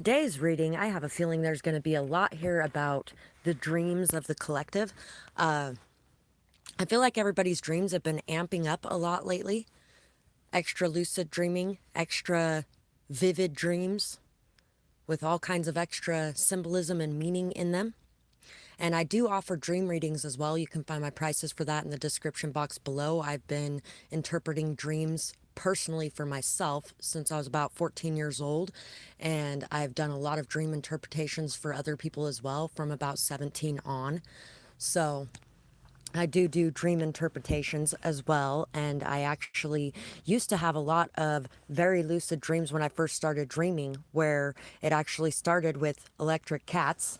Today's reading, I have a feeling there's going to be a lot here about the dreams of the collective. Uh, I feel like everybody's dreams have been amping up a lot lately. Extra lucid dreaming, extra vivid dreams with all kinds of extra symbolism and meaning in them. And I do offer dream readings as well. You can find my prices for that in the description box below. I've been interpreting dreams personally for myself since I was about 14 years old. And I've done a lot of dream interpretations for other people as well from about 17 on. So I do dream interpretations as well. And I actually used to have a lot of very lucid dreams when I first started dreaming, where it actually started with electric cats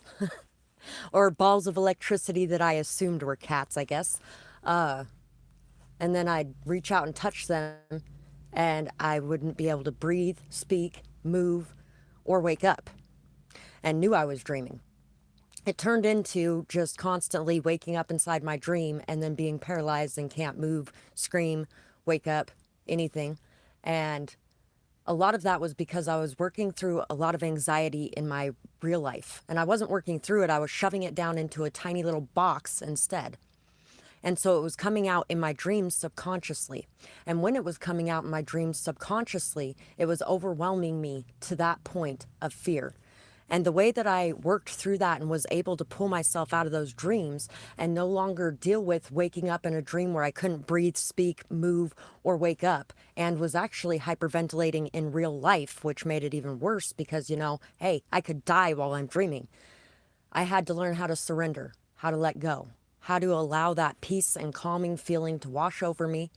or balls of electricity that I assumed were cats, I guess. And then I'd reach out and touch them, and I wouldn't be able to breathe, speak, move, or wake up, and knew I was dreaming. It turned into just constantly waking up inside my dream and then being paralyzed and can't move, scream, wake up, anything. And a lot of that was because I was working through a lot of anxiety in my real life. And I wasn't working through it, I was shoving it down into a tiny little box instead. And so it was coming out in my dreams subconsciously. And when it was coming out in my dreams subconsciously, it was overwhelming me to that point of fear. And the way that I worked through that and was able to pull myself out of those dreams and no longer deal with waking up in a dream where I couldn't breathe, speak, move, or wake up, and was actually hyperventilating in real life, which made it even worse because, hey, I could die while I'm dreaming. I had to learn how to surrender, how to let go, how to allow that peace and calming feeling to wash over me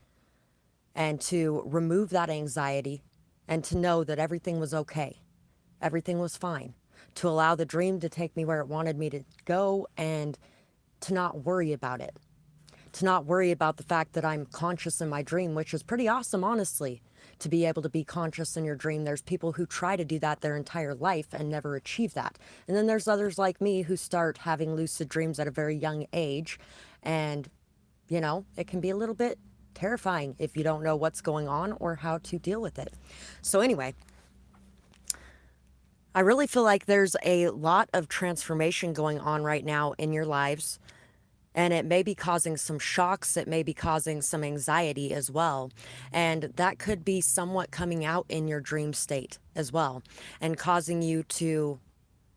and to remove that anxiety and to know that everything was okay. Everything was fine. To allow the dream to take me where it wanted me to go and to not worry about it. To not worry about the fact that I'm conscious in my dream, which is pretty awesome, honestly, to be able to be conscious in your dream. There's people who try to do that their entire life and never achieve that. And then there's others like me who start having lucid dreams at a very young age. And, it can be a little bit terrifying if you don't know what's going on or how to deal with it. So anyway, I really feel like there's a lot of transformation going on right now in your lives, and it may be causing some shocks. It may be causing some anxiety as well. And that could be somewhat coming out in your dream state as well and causing you to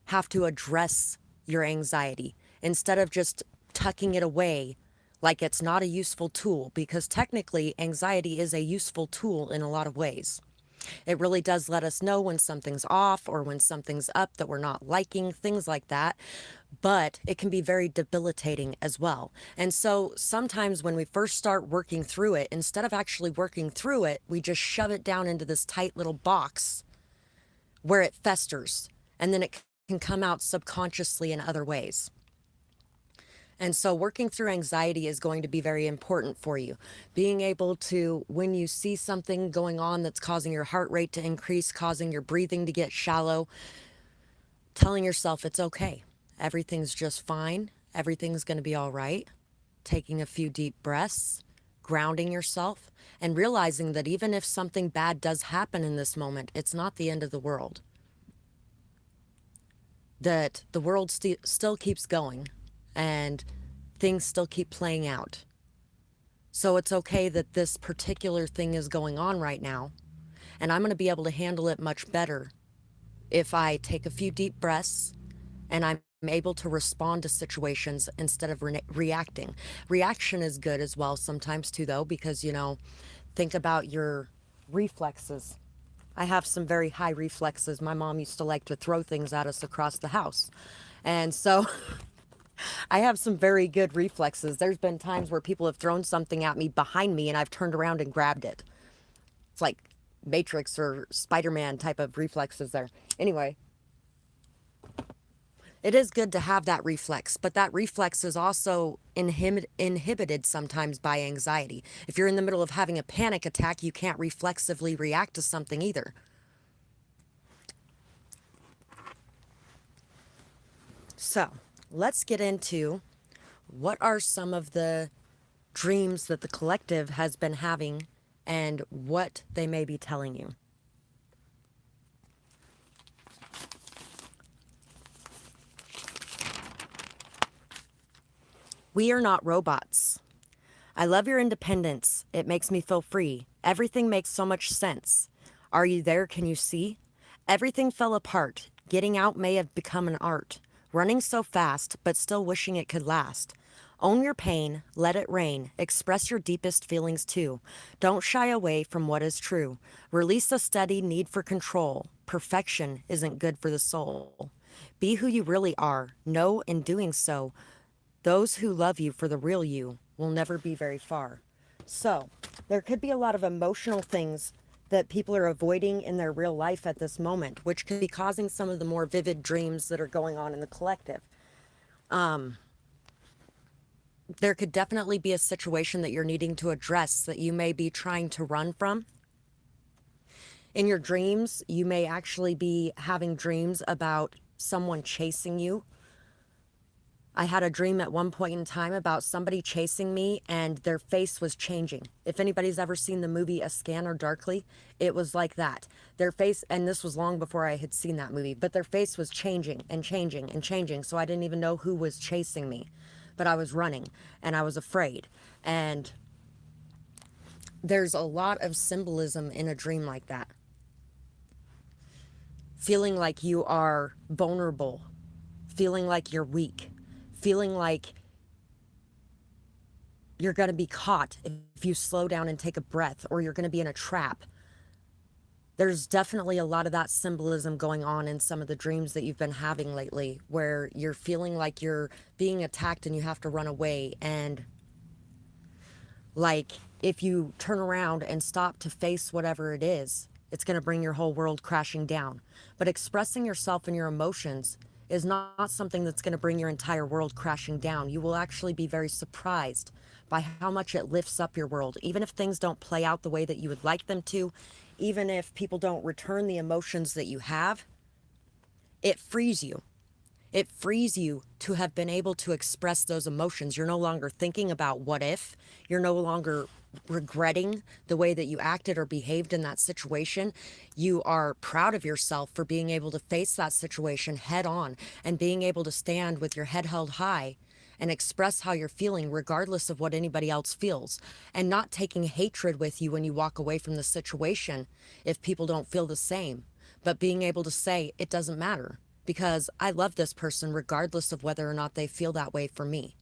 have to address your anxiety instead of just tucking it away like it's not a useful tool, because technically anxiety is a useful tool in a lot of ways. It really does let us know when something's off or when something's up that we're not liking, things like that. But it can be very debilitating as well. And so sometimes when we first start working through it, instead of actually working through it, we just shove it down into this tight little box where it festers, and then it can come out subconsciously in other ways. And so working through anxiety is going to be very important for you. Being able to, when you see something going on that's causing your heart rate to increase, causing your breathing to get shallow, telling yourself it's okay. Everything's just fine. Everything's going to be all right. Taking a few deep breaths, grounding yourself, and realizing that even if something bad does happen in this moment, it's not the end of the world. That the world still keeps going and things still keep playing out. So it's okay that this particular thing is going on right now, and I'm going to be able to handle it much better if I take a few deep breaths and I'm able to respond to situations instead of reacting. Reaction is good as well sometimes too, though, because, think about your reflexes. I have some very high reflexes. My mom used to like to throw things at us across the house. And so I have some very good reflexes. There's been times where people have thrown something at me behind me and I've turned around and grabbed it. It's like Matrix or Spider-Man type of reflexes there. Anyway, it is good to have that reflex, but that reflex is also inhibited sometimes by anxiety. If you're in the middle of having a panic attack, you can't reflexively react to something either. So let's get into what are some of the dreams that the collective has been having and what they may be telling you. We are not robots. I love your independence. It makes me feel free. Everything makes so much sense. Are you there? Can you see? Everything fell apart. Getting out may have become an art. Running so fast, but still wishing it could last. Own your pain, let it rain, express your deepest feelings too. Don't shy away from what is true. Release a steady need for control. Perfection isn't good for the soul. Be who you really are. Know in doing so, those who love you for the real you will never be very far. So, there could be a lot of emotional things that people are avoiding in their real life at this moment, which could be causing some of the more vivid dreams that are going on in the collective. There could definitely be a situation that you're needing to address that you may be trying to run from. In your dreams, you may actually be having dreams about someone chasing you. I had a dream at one point in time about somebody chasing me and their face was changing. If anybody's ever seen the movie A Scanner Darkly, it was like that. Their face, and this was long before I had seen that movie, but their face was changing and changing and changing. So I didn't even know who was chasing me, but I was running and I was afraid. And there's a lot of symbolism in a dream like that. Feeling like you are vulnerable, feeling like you're weak, feeling like you're going to be caught if you slow down and take a breath, or you're going to be in a trap. There's definitely a lot of that symbolism going on in some of the dreams that you've been having lately, where you're feeling like you're being attacked and you have to run away. And like if you turn around and stop to face whatever it is, it's going to bring your whole world crashing down. But expressing yourself and your emotions is not something that's going to bring your entire world crashing down. You will actually be very surprised by how much it lifts up your world. Even if things don't play out the way that you would like them to, even if people don't return the emotions that you have, it frees you. It frees you to have been able to express those emotions. You're no longer thinking about what if. You're no longer regretting the way that you acted or behaved in that situation. You are proud of yourself for being able to face that situation head on and being able to stand with your head held high and express how you're feeling regardless of what anybody else feels, and not taking hatred with you when you walk away from the situation if people don't feel the same, but being able to say it doesn't matter because I love this person regardless of whether or not they feel that way for me.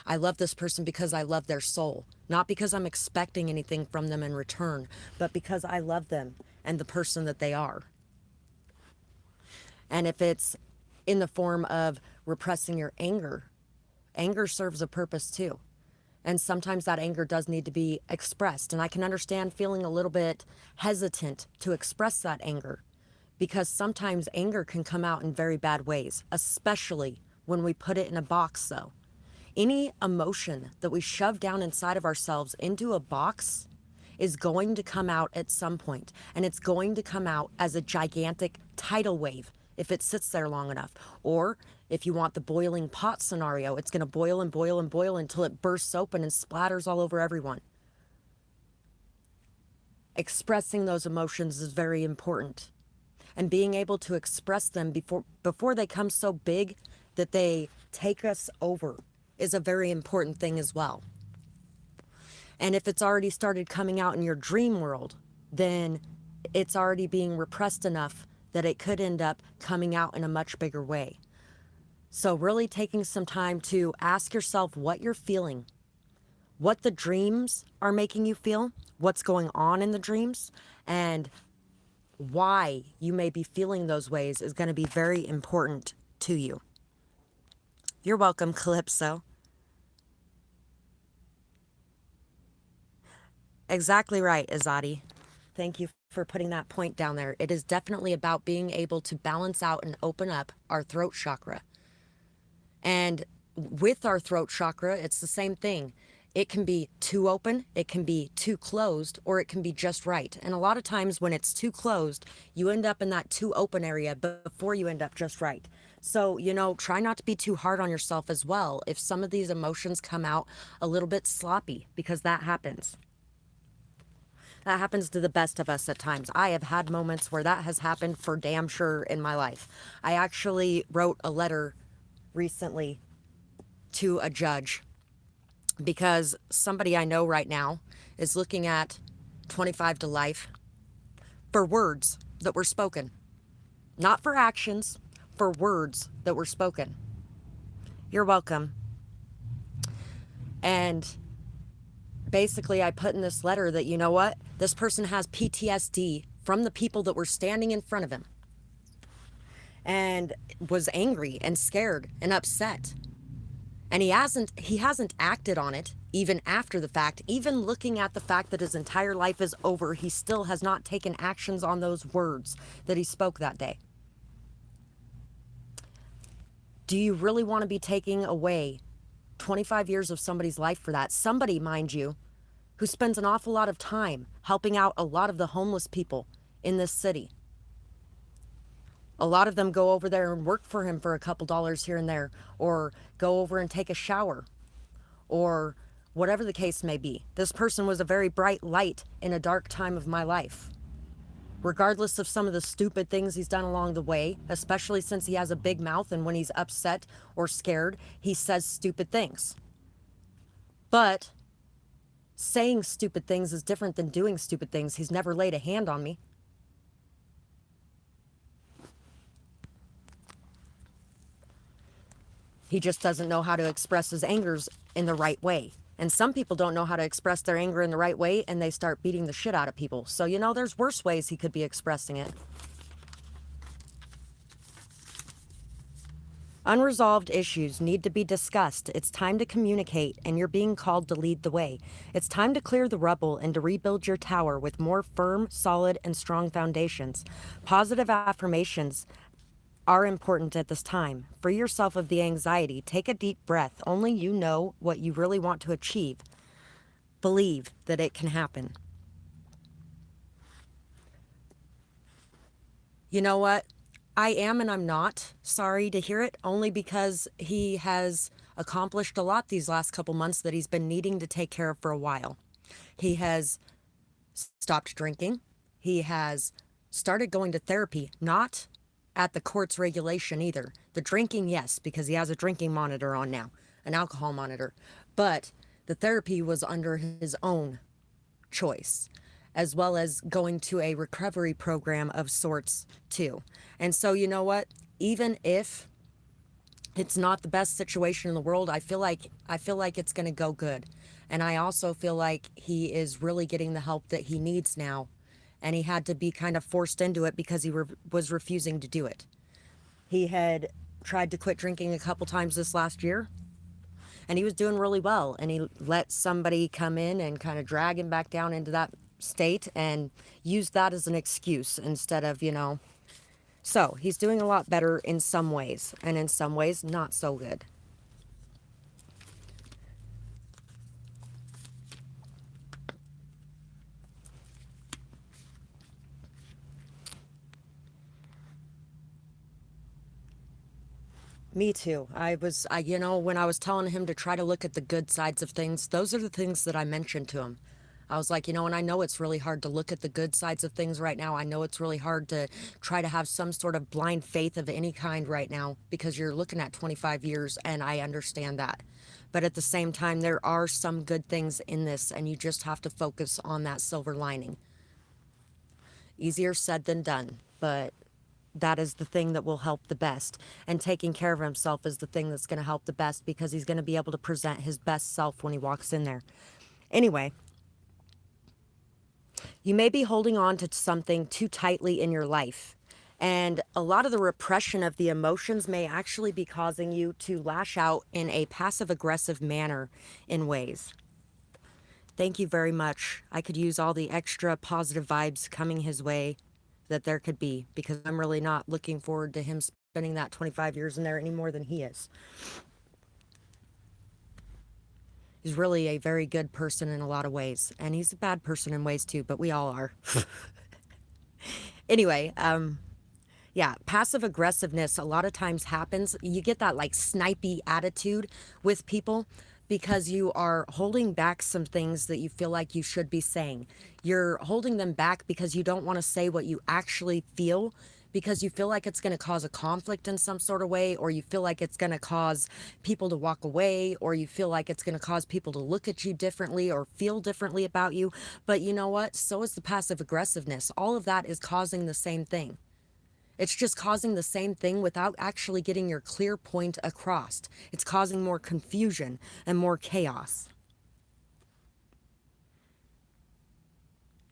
I love this person because I love their soul, not because I'm expecting anything from them in return, but because I love them and the person that they are. And if it's in the form of repressing your anger, anger serves a purpose too. And sometimes that anger does need to be expressed. And I can understand feeling a little bit hesitant to express that anger, because sometimes anger can come out in very bad ways, especially when we put it in a box though. Any emotion that we shove down inside of ourselves into a box is going to come out at some point, and it's going to come out as a gigantic tidal wave if it sits there long enough. Or if you want the boiling pot scenario, it's going to boil and boil and boil until it bursts open and splatters all over everyone. Expressing those emotions is very important, and being able to express them before they come so big that they take us over is a very important thing as well. And if it's already started coming out in your dream world, then it's already being repressed enough that it could end up coming out in a much bigger way. So really taking some time to ask yourself what you're feeling, what the dreams are making you feel, what's going on in the dreams, and why you may be feeling those ways is going to be very important to you. You're welcome, Calypso. Exactly right, Azadi. Thank you for putting that point down there. It is definitely about being able to balance out and open up our throat chakra. And with our throat chakra, it's the same thing. It can be too open, it can be too closed, or it can be just right. And a lot of times when it's too closed, you end up in that too open area before you end up just right. So, try not to be too hard on yourself as well if some of these emotions come out a little bit sloppy, because that happens. That happens to the best of us at times. I have had moments where that has happened for damn sure in my life. I actually wrote a letter recently to a judge, because somebody I know right now is looking at 25 to life for words that were spoken, not for actions, for words that were spoken. You're welcome. And basically, I put in this letter that, you know what? This person has PTSD from the people that were standing in front of him and was angry and scared and upset. And he hasn't acted on it even after the fact. Even looking at the fact that his entire life is over, he still has not taken actions on those words that he spoke that day. Do you really want to be taking away 25 years of somebody's life for that? Somebody, mind you, who spends an awful lot of time helping out a lot of the homeless people in this city. A lot of them go over there and work for him for a couple dollars here and there, or go over and take a shower, or whatever the case may be. This person was a very bright light in a dark time of my life. Regardless of some of the stupid things he's done along the way, especially since he has a big mouth and when he's upset or scared, he says stupid things. But saying stupid things is different than doing stupid things. He's never laid a hand on me. He just doesn't know how to express his angers in the right way. And some people don't know how to express their anger in the right way, and they start beating the shit out of people. So, you know, there's worse ways he could be expressing it. Unresolved issues need to be discussed. It's time to communicate, and you're being called to lead the way. It's time to clear the rubble and to rebuild your tower with more firm, solid, and strong foundations. Positive affirmations are important at this time. Free yourself of the anxiety. Take a deep breath. Only you know what you really want to achieve. Believe that it can happen. You know what? I am and I'm not sorry to hear it, only because he has accomplished a lot these last couple months that he's been needing to take care of for a while. He has stopped drinking. He has started going to therapy, not at the court's regulation either. The drinking, yes, because he has a drinking monitor on now, an alcohol monitor. But the therapy was under his own choice, as well as going to a recovery program of sorts too. And so, you know what? Even if it's not the best situation in the world, I feel like it's going to go good. And I also feel like he is really getting the help that he needs now. And he had to be kind of forced into it because he was refusing to do it. He had tried to quit drinking a couple times this last year, and he was doing really well. And he let somebody come in and kind of drag him back down into that state and used that as an excuse instead of, you know. So he's doing a lot better in some ways, and in some ways not so good. Me too. When I was telling him to try to look at the good sides of things, those are the things that I mentioned to him. I was like, and I know it's really hard to look at the good sides of things right now. I know it's really hard to try to have some sort of blind faith of any kind right now because you're looking at 25 years, and I understand that. But at the same time, there are some good things in this, and you just have to focus on that silver lining. Easier said than done, but that is the thing that will help the best. And taking care of himself is the thing that's going to help the best because he's going to be able to present his best self when he walks in there. Anyway, you may be holding on to something too tightly in your life. And a lot of the repression of the emotions may actually be causing you to lash out in a passive-aggressive manner in ways. Thank you very much. I could use all the extra positive vibes coming his way that there could be, because I'm really not looking forward to him spending that 25 years in there any more than he is. He's really a very good person in a lot of ways, and he's a bad person in ways too, but we all are. Anyway, yeah, passive aggressiveness a lot of times happens. You get that like snipey attitude with people because you are holding back some things that you feel like you should be saying. You're holding them back because you don't want to say what you actually feel because you feel like it's going to cause a conflict in some sort of way, or you feel like it's going to cause people to walk away, or you feel like it's going to cause people to look at you differently or feel differently about you. But you know what? So is the passive aggressiveness. All of that is causing the same thing. It's just causing the same thing without actually getting your clear point across. It's causing more confusion and more chaos.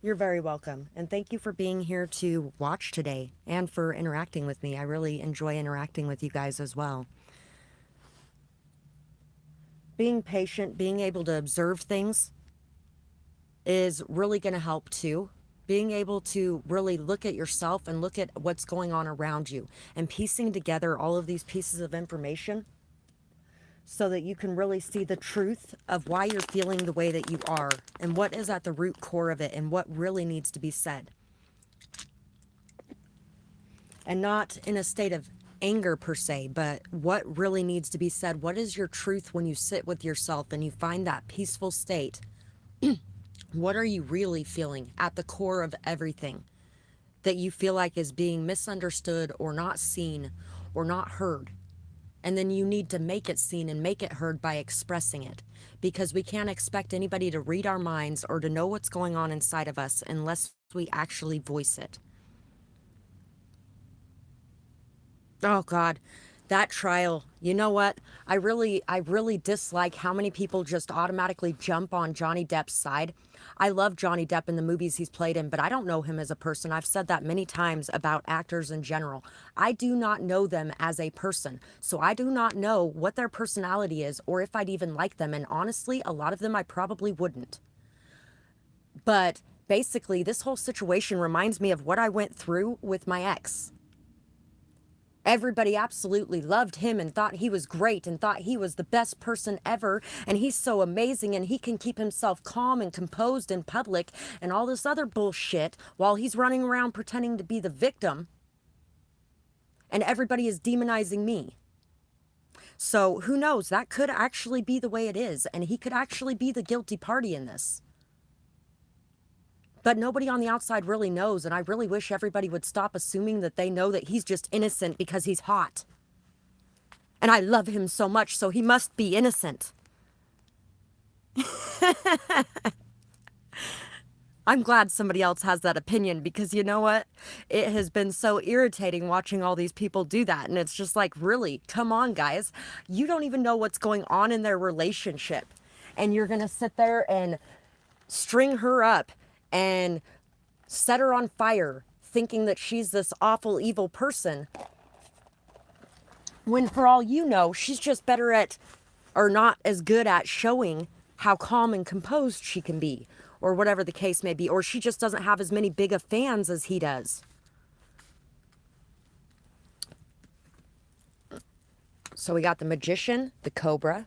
You're very welcome. And thank you for being here to watch today and for interacting with me. I really enjoy interacting with you guys as well. Being patient, being able to observe things is really going to help too. Being able to really look at yourself and look at what's going on around you and piecing together all of these pieces of information so that you can really see the truth of why you're feeling the way that you are and what is at the root core of it and what really needs to be said. And not in a state of anger per se, but what really needs to be said. What is your truth when you sit with yourself and you find that peaceful state? What are you really feeling at the core of everything that you feel like is being misunderstood or not seen or not heard? And then you need to make it seen and make it heard by expressing it, because we can't expect anybody to read our minds or to know what's going on inside of us unless we actually voice it. Oh God, that trial. You know what? I really dislike how many people just automatically jump on Johnny Depp's side. I love Johnny Depp in the movies he's played in, but I don't know him as a person. I've said that many times about actors in general. I do not know them as a person. So I do not know what their personality is or if I'd even like them. And honestly, a lot of them I probably wouldn't. But basically, this whole situation reminds me of what I went through with my ex. Everybody absolutely loved him and thought he was great and thought he was the best person ever. And he's so amazing and he can keep himself calm and composed in public and all this other bullshit while he's running around pretending to be the victim. And everybody is demonizing me. So who knows? That could actually be the way it is. And he could actually be the guilty party in this. But nobody on the outside really knows, and I really wish everybody would stop assuming that they know that he's just innocent because he's hot. And I love him so much, so he must be innocent. I'm glad somebody else has that opinion, because you know what? It has been so irritating watching all these people do that, and it's just like, really, come on, guys. You don't even know what's going on in their relationship, and you're going to sit there and string her up and set her on fire thinking that she's this awful, evil person, when for all you know, she's just better at, or not as good at, showing how calm and composed she can be, or whatever the case may be, or she just doesn't have as many big of fans as he does. So we got the Magician, the Cobra.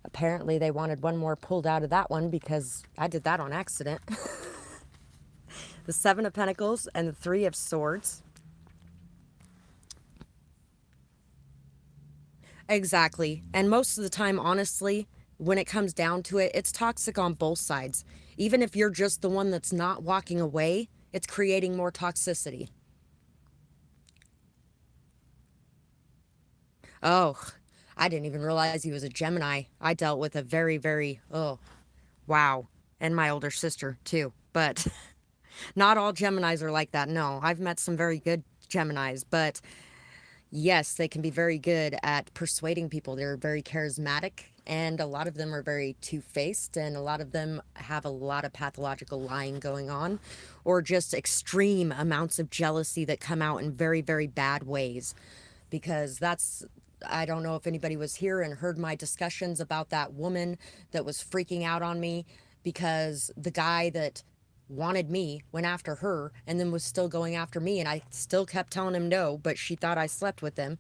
Apparently they wanted one more pulled out of that one because I did that on accident. The Seven of Pentacles and the Three of Swords. Exactly. And most of the time, honestly, when it comes down to it, it's toxic on both sides. Even if you're just the one that's not walking away, it's creating more toxicity. Oh, I didn't even realize he was a Gemini. I dealt with a very, very, oh, wow. And my older sister, too. But not all Geminis are like that. No, I've met some very good Geminis. But yes, they can be very good at persuading people. They're very charismatic. And a lot of them are very two-faced. And a lot of them have a lot of pathological lying going on. Or just extreme amounts of jealousy that come out in very, very bad ways. Because that's... I don't know if anybody was here and heard my discussions about that woman that was freaking out on me because the guy that wanted me went after her and then was still going after me, and I still kept telling him no, but she thought I slept with him.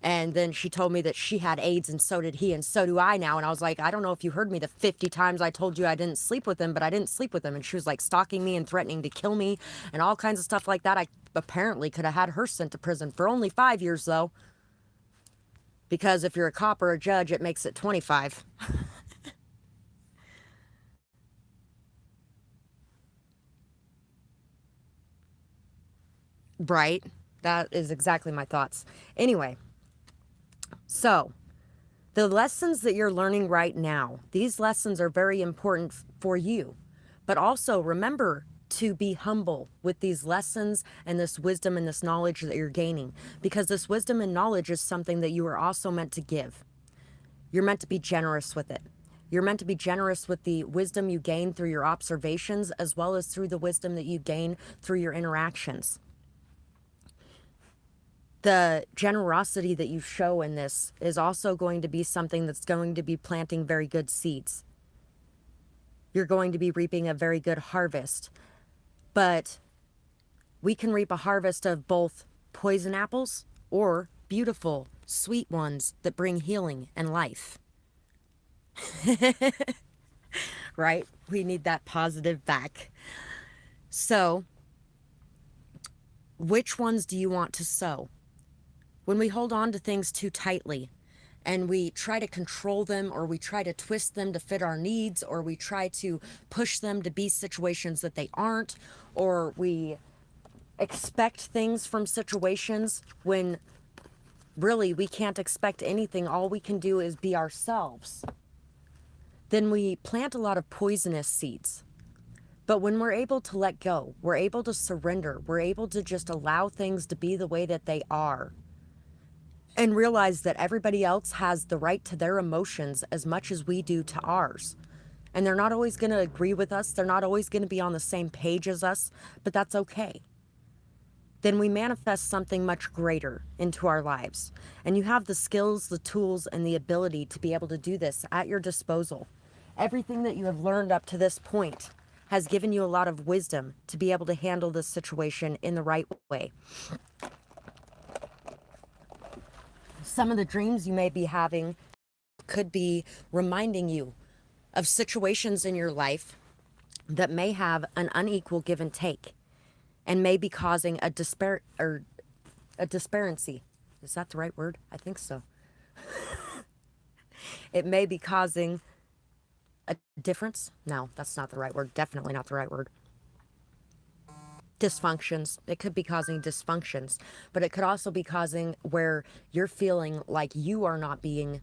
And then she told me that she had AIDS and so did he and so do I now. And I was like, I don't know if you heard me the 50 times I told you I didn't sleep with him, but I didn't sleep with him. And she was like stalking me and threatening to kill me and all kinds of stuff like that. I apparently could have had her sent to prison for only 5 years though. Because if you're a cop or a judge, it makes it 25. Right? That is exactly my thoughts. Anyway, so the lessons that you're learning right now, these lessons are very important for you. But also remember to be humble with these lessons and this wisdom and this knowledge that you're gaining, because this wisdom and knowledge is something that you are also meant to give. You're meant to be generous with it. You're meant to be generous with the wisdom you gain through your observations, as well as through the wisdom that you gain through your interactions. The generosity that you show in this is also going to be something that's going to be planting very good seeds. You're going to be reaping a very good harvest. But we can reap a harvest of both poison apples or beautiful, sweet ones that bring healing and life. Right? We need that positive back. So, which ones do you want to sow? When we hold on to things too tightly and we try to control them, or we try to twist them to fit our needs, or we try to push them to be situations that they aren't, or we expect things from situations when really we can't expect anything, all we can do is be ourselves, then we plant a lot of poisonous seeds. But when we're able to let go, we're able to surrender, we're able to just allow things to be the way that they are, and realize that everybody else has the right to their emotions as much as we do to ours. And they're not always going to agree with us. They're not always going to be on the same page as us, but that's okay. Then we manifest something much greater into our lives. And you have the skills, the tools, and the ability to be able to do this at your disposal. Everything that you have learned up to this point has given you a lot of wisdom to be able to handle this situation in the right way. Some of the dreams you may be having could be reminding you of situations in your life that may have an unequal give and take, and may be causing a disparity. Is that the right word? I think so. It may be causing a difference. No, that's not the right word. Definitely not the right word. Dysfunctions. It could be causing dysfunctions, but it could also be causing where you're feeling like you are not being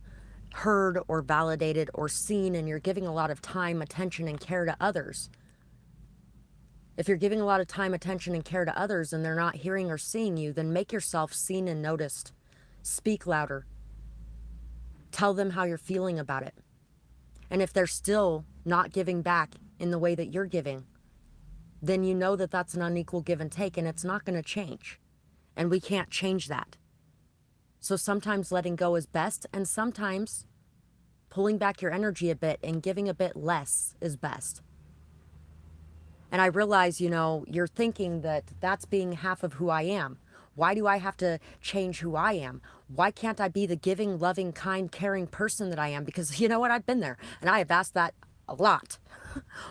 heard or validated or seen, and you're giving a lot of time, attention, and care to others. If you're giving a lot of time, attention, and care to others and they're not hearing or seeing you, then make yourself seen and noticed. Speak louder. Tell them how you're feeling about it. And if they're still not giving back in the way that you're giving, then you know that that's an unequal give and take, and it's not going to change. And we can't change that. So sometimes letting go is best, and sometimes pulling back your energy a bit and giving a bit less is best. And I realize, you're thinking that that's being half of who I am. Why do I have to change who I am? Why can't I be the giving, loving, kind, caring person that I am? Because you know what? I've been there, and I have asked that a lot.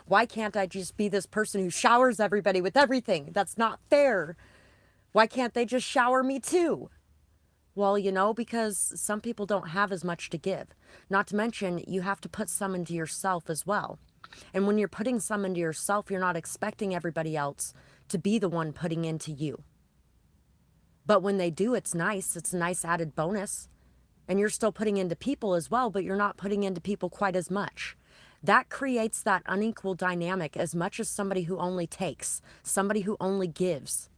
Why can't I just be this person who showers everybody with everything? That's not fair. Why can't they just shower me too? Well, because some people don't have as much to give. Not to mention, you have to put some into yourself as well. And when you're putting some into yourself, you're not expecting everybody else to be the one putting into you. But when they do, it's nice. It's a nice added bonus. And you're still putting into people as well, but you're not putting into people quite as much. That creates that unequal dynamic as much as somebody who only takes, somebody who only gives,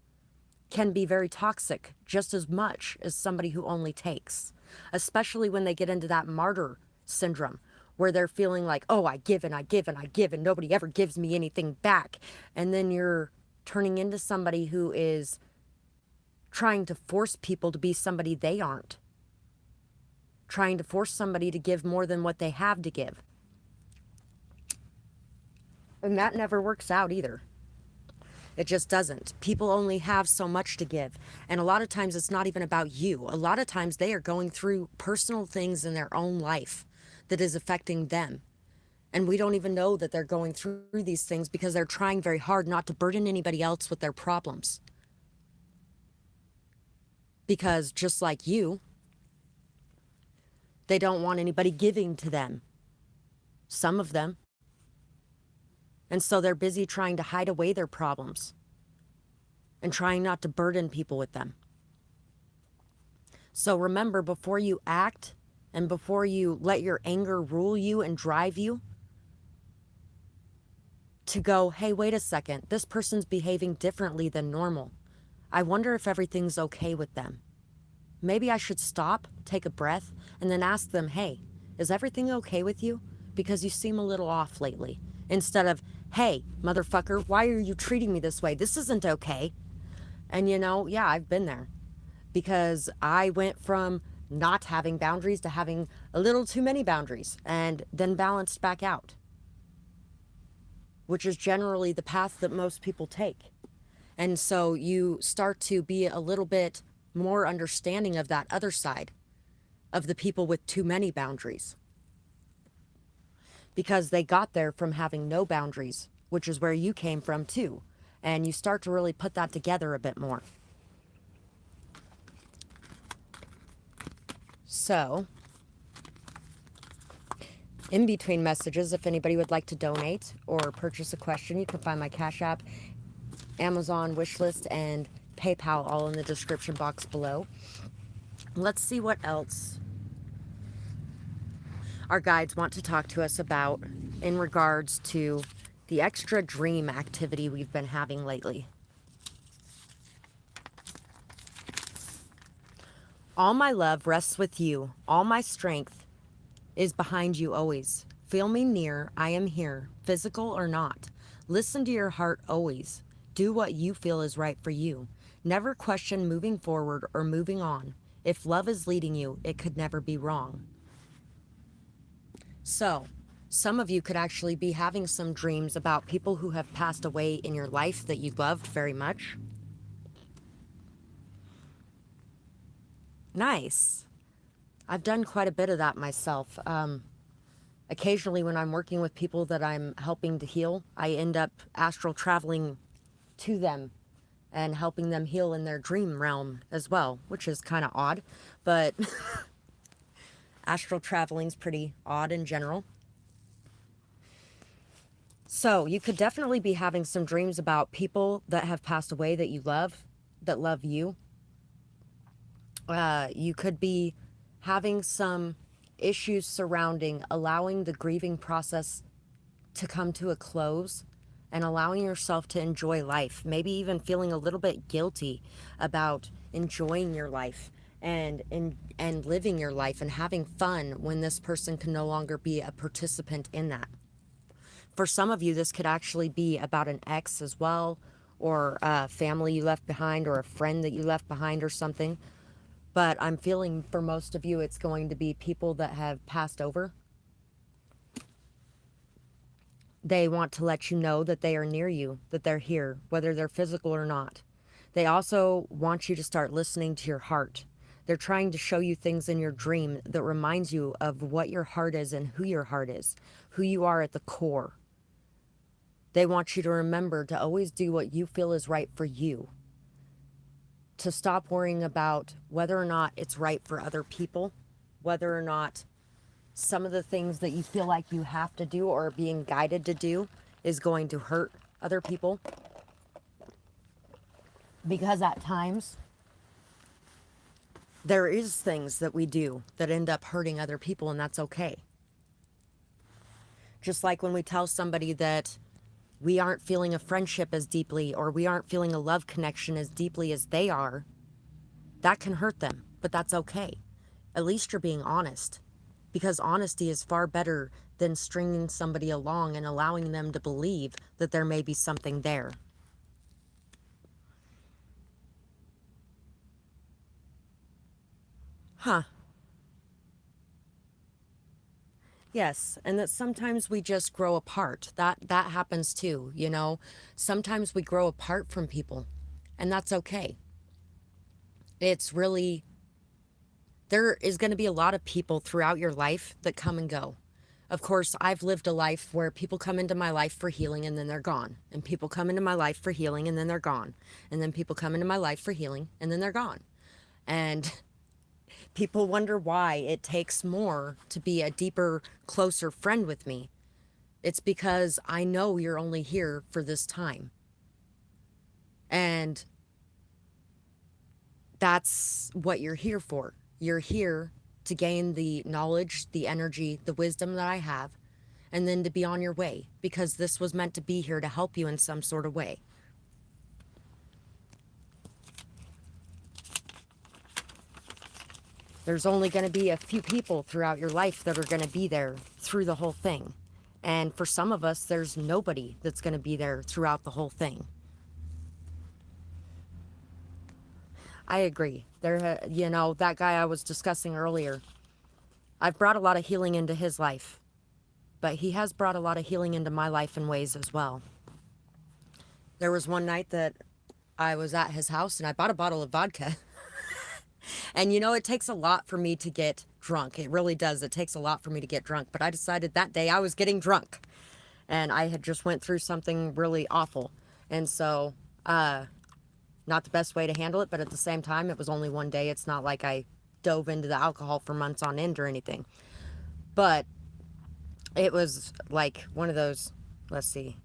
can be very toxic just as much as somebody who only takes, especially when they get into that martyr syndrome where they're feeling like, oh, I give and I give and I give and nobody ever gives me anything back. And then you're turning into somebody who is trying to force people to be somebody they aren't, trying to force somebody to give more than what they have to give. And that never works out either. It just doesn't. People only have so much to give. And a lot of times it's not even about you. A lot of times they are going through personal things in their own life that is affecting them. And we don't even know that they're going through these things because they're trying very hard not to burden anybody else with their problems. Because just like you, they don't want anybody giving to them. Some of them. And so they're busy trying to hide away their problems. and trying not to burden people with them. So remember, before you act and before you let your anger rule you and drive you, to go, hey, wait a second, this person's behaving differently than normal. I wonder if everything's okay with them. Maybe I should stop, take a breath, and then ask them, hey, is everything okay with you? Because you seem a little off lately. Instead of, hey, motherfucker, why are you treating me this way? This isn't okay. And yeah, I've been there. Because I went from not having boundaries to having a little too many boundaries and then balanced back out, which is generally the path that most people take. And so you start to be a little bit more understanding of that other side of the people with too many boundaries, because they got there from having no boundaries, which is where you came from too. And you start to really put that together a bit more. So, in between messages, if anybody would like to donate or purchase a question, you can find my Cash App, Amazon wishlist, and PayPal all in the description box below. Let's see what else our guides want to talk to us about in regards to the extra dream activity we've been having lately. All my love rests with you. All my strength is behind you always. Feel me near. I am here, physical or not. Listen to your heart always. Do what you feel is right for you. Never question moving forward or moving on. If love is leading you, it could never be wrong. So, some of you could actually be having some dreams about people who have passed away in your life that you loved very much. Nice. I've done quite a bit of that myself. Occasionally when I'm working with people that I'm helping to heal, I end up astral traveling to them and helping them heal in their dream realm as well, which is kind of odd, but astral traveling's pretty odd in general. So you could definitely be having some dreams about people that have passed away that you love, that love you. You could be having some issues surrounding allowing the grieving process to come to a close and allowing yourself to enjoy life, maybe even feeling a little bit guilty about enjoying your life and living your life and having fun when this person can no longer be a participant in that. For some of you, this could actually be about an ex as well, or a family you left behind, or a friend that you left behind or something. But I'm feeling for most of you, it's going to be people that have passed over. They want to let you know that they are near you, that they're here, whether they're physical or not. They also want you to start listening to your heart. They're trying to show you things in your dream that reminds you of what your heart is and who your heart is, who you are at the core. They want you to remember to always do what you feel is right for you. To stop worrying about whether or not it's right for other people, whether or not some of the things that you feel like you have to do or are being guided to do is going to hurt other people. Because at times, there is things that we do that end up hurting other people, and that's okay. Just like when we tell somebody that we aren't feeling a friendship as deeply, or we aren't feeling a love connection as deeply as they are, that can hurt them, but that's okay. At least you're being honest, because honesty is far better than stringing somebody along and allowing them to believe that there may be something there. Huh. Yes, and that sometimes we just grow apart. That happens too, you know. Sometimes we grow apart from people, and that's okay. It's really, there is going to be a lot of people throughout your life that come and go. Of course, I've lived a life where people come into my life for healing and then they're gone. And people come into my life for healing and then they're gone. And then people come into my life for healing and then they're gone. And people wonder why it takes more to be a deeper, closer friend with me. It's because I know you're only here for this time. And that's what you're here for. You're here to gain the knowledge, the energy, the wisdom that I have, and then to be on your way, because this was meant to be here to help you in some sort of way. There's only going to be a few people throughout your life that are going to be there through the whole thing. And for some of us, there's nobody that's going to be there throughout the whole thing. I agree. That guy I was discussing earlier, I've brought a lot of healing into his life, but he has brought a lot of healing into my life in ways as well. There was one night that I was at his house and I bought a bottle of vodka. And it takes a lot for me to get drunk. It really does. It takes a lot for me to get drunk. But I decided that day I was getting drunk. And I had just went through something really awful. And so, not the best way to handle it. But at the same time, it was only one day. It's not like I dove into the alcohol for months on end or anything. But it was like one of those, let's see,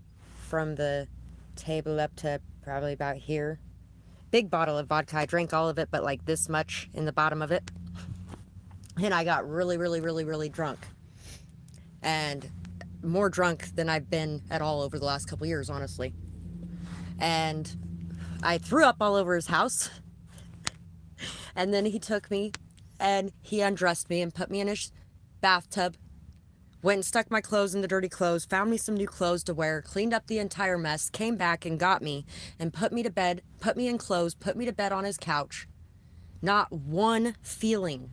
from the table up to probably about here. Big bottle of vodka. I drank all of it, but like this much in the bottom of it. And I got really, really, really, really drunk. And more drunk than I've been at all over the last couple years, honestly. And I threw up all over his house. And then he took me and he undressed me and put me in his bathtub. Went and stuck my clothes in the dirty clothes, found me some new clothes to wear, cleaned up the entire mess, came back and got me and put me to bed, put me in clothes, put me to bed on his couch. Not one feeling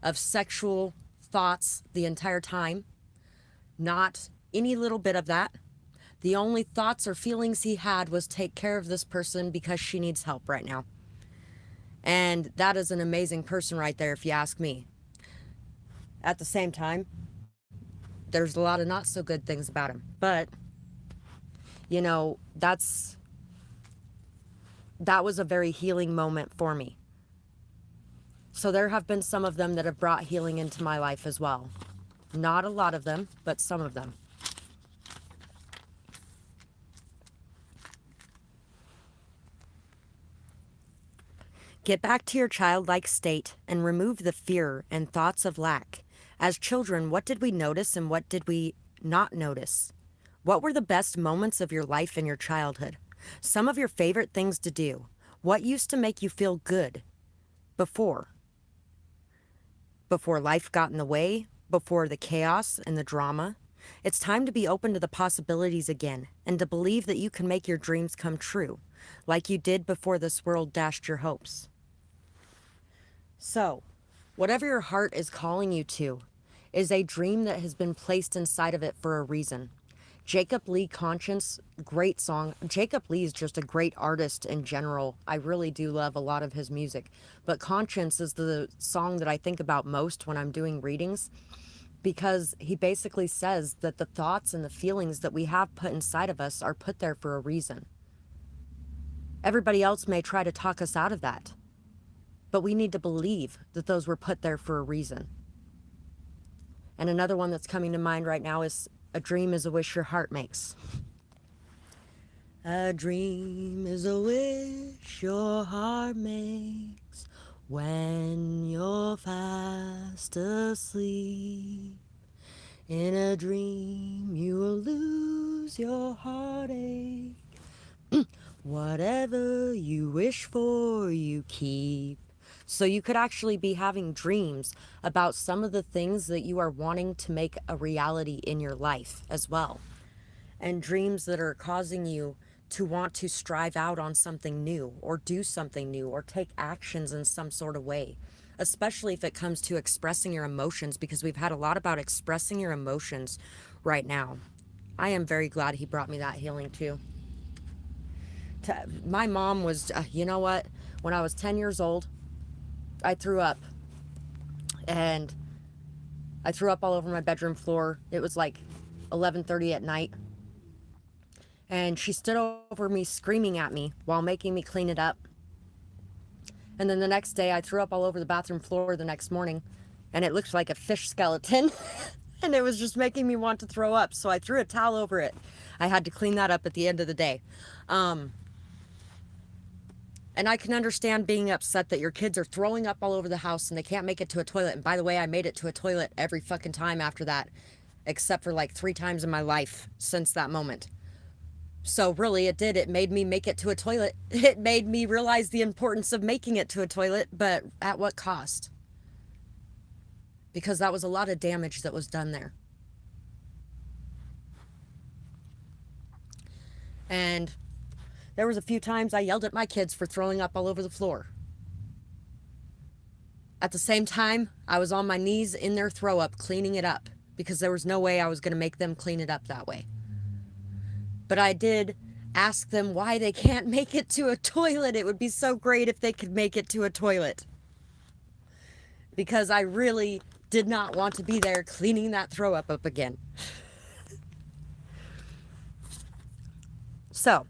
of sexual thoughts the entire time. Not any little bit of that. The only thoughts or feelings he had was take care of this person because she needs help right now. And that is an amazing person right there, if you ask me. At the same time, there's a lot of not so good things about him. But, that was a very healing moment for me. So there have been some of them that have brought healing into my life as well. Not a lot of them, but some of them. Get back to your childlike state and remove the fear and thoughts of lack. As children, what did we notice and what did we not notice? What were the best moments of your life in your childhood? Some of your favorite things to do. What used to make you feel good before? Before life got in the way? Before the chaos and the drama? It's time to be open to the possibilities again and to believe that you can make your dreams come true, like you did before this world dashed your hopes. So, whatever your heart is calling you to is a dream that has been placed inside of it for a reason. Jacob Lee Conscience, great song. Jacob Lee is just a great artist in general. I really do love a lot of his music. But Conscience is the song that I think about most when I'm doing readings, because he basically says that the thoughts and the feelings that we have put inside of us are put there for a reason. Everybody else may try to talk us out of that, but we need to believe that those were put there for a reason. And another one that's coming to mind right now is a dream is a wish your heart makes. A dream is a wish your heart makes when you're fast asleep. In a dream you will lose your heartache. Whatever you wish for, you keep. So you could actually be having dreams about some of the things that you are wanting to make a reality in your life as well. And dreams that are causing you to want to strive out on something new or do something new or take actions in some sort of way, especially if it comes to expressing your emotions, because we've had a lot about expressing your emotions right now. I am very glad he brought me that healing too. My mom was, you know what? When I was 10 years old, I threw up. And I threw up all over my bedroom floor. It was like 11:30 at night. And she stood over me screaming at me while making me clean it up. And then the next day, I threw up all over the bathroom floor the next morning. And it looked like a fish skeleton. And it was just making me want to throw up. So I threw a towel over it. I had to clean that up at the end of the day. And I can understand being upset that your kids are throwing up all over the house and they can't make it to a toilet. And by the way, I made it to a toilet every fucking time after that, except for like 3 times in my life since that moment. So really, it did. It made me make it to a toilet. It made me realize the importance of making it to a toilet, but at what cost? Because that was a lot of damage that was done there. And there was a few times I yelled at my kids for throwing up all over the floor. At the same time, I was on my knees in their throw up, cleaning it up, because there was no way I was going to make them clean it up that way. But I did ask them why they can't make it to a toilet. It would be so great if they could make it to a toilet. Because I really did not want to be there cleaning that throw up again. So,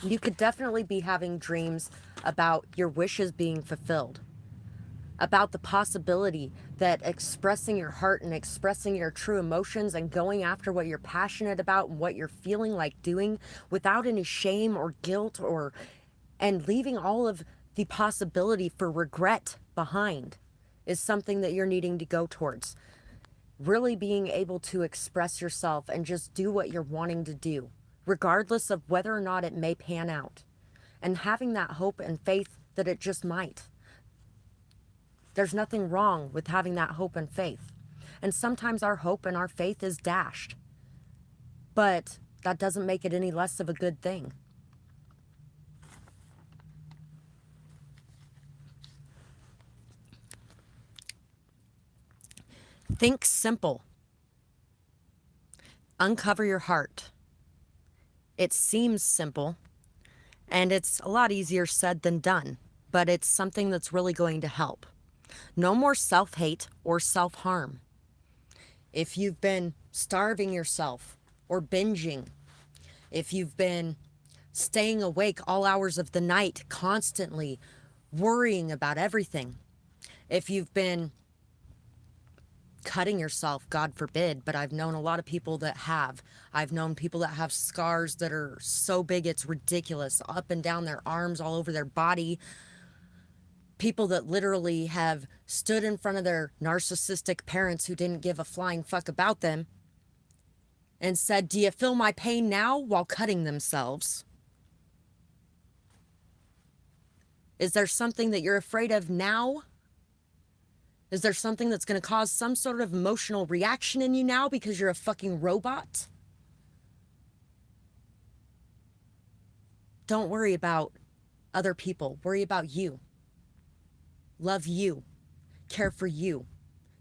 you could definitely be having dreams about your wishes being fulfilled, about the possibility that expressing your heart and expressing your true emotions and going after what you're passionate about and what you're feeling like doing without any shame or guilt and leaving all of the possibility for regret behind is something that you're needing to go towards. Really being able to express yourself and just do what you're wanting to do, regardless of whether or not it may pan out. And having that hope and faith that it just might. There's nothing wrong with having that hope and faith. And sometimes our hope and our faith is dashed. But that doesn't make it any less of a good thing. Think simple. Uncover your heart. It seems simple, and it's a lot easier said than done, but it's something that's really going to help. No more self-hate or self-harm. If you've been starving yourself or binging, if you've been staying awake all hours of the night, constantly worrying about everything, if you've been cutting yourself, God forbid, but I've known a lot of people that have. I've known people that have scars that are so big it's ridiculous, up and down their arms, all over their body. People that literally have stood in front of their narcissistic parents who didn't give a flying fuck about them and said, "Do you feel my pain now?" while cutting themselves. Is there something that you're afraid of now? Is there something that's going to cause some sort of emotional reaction in you now because you're a fucking robot? Don't worry about other people. Worry about you. Love you. Care for you.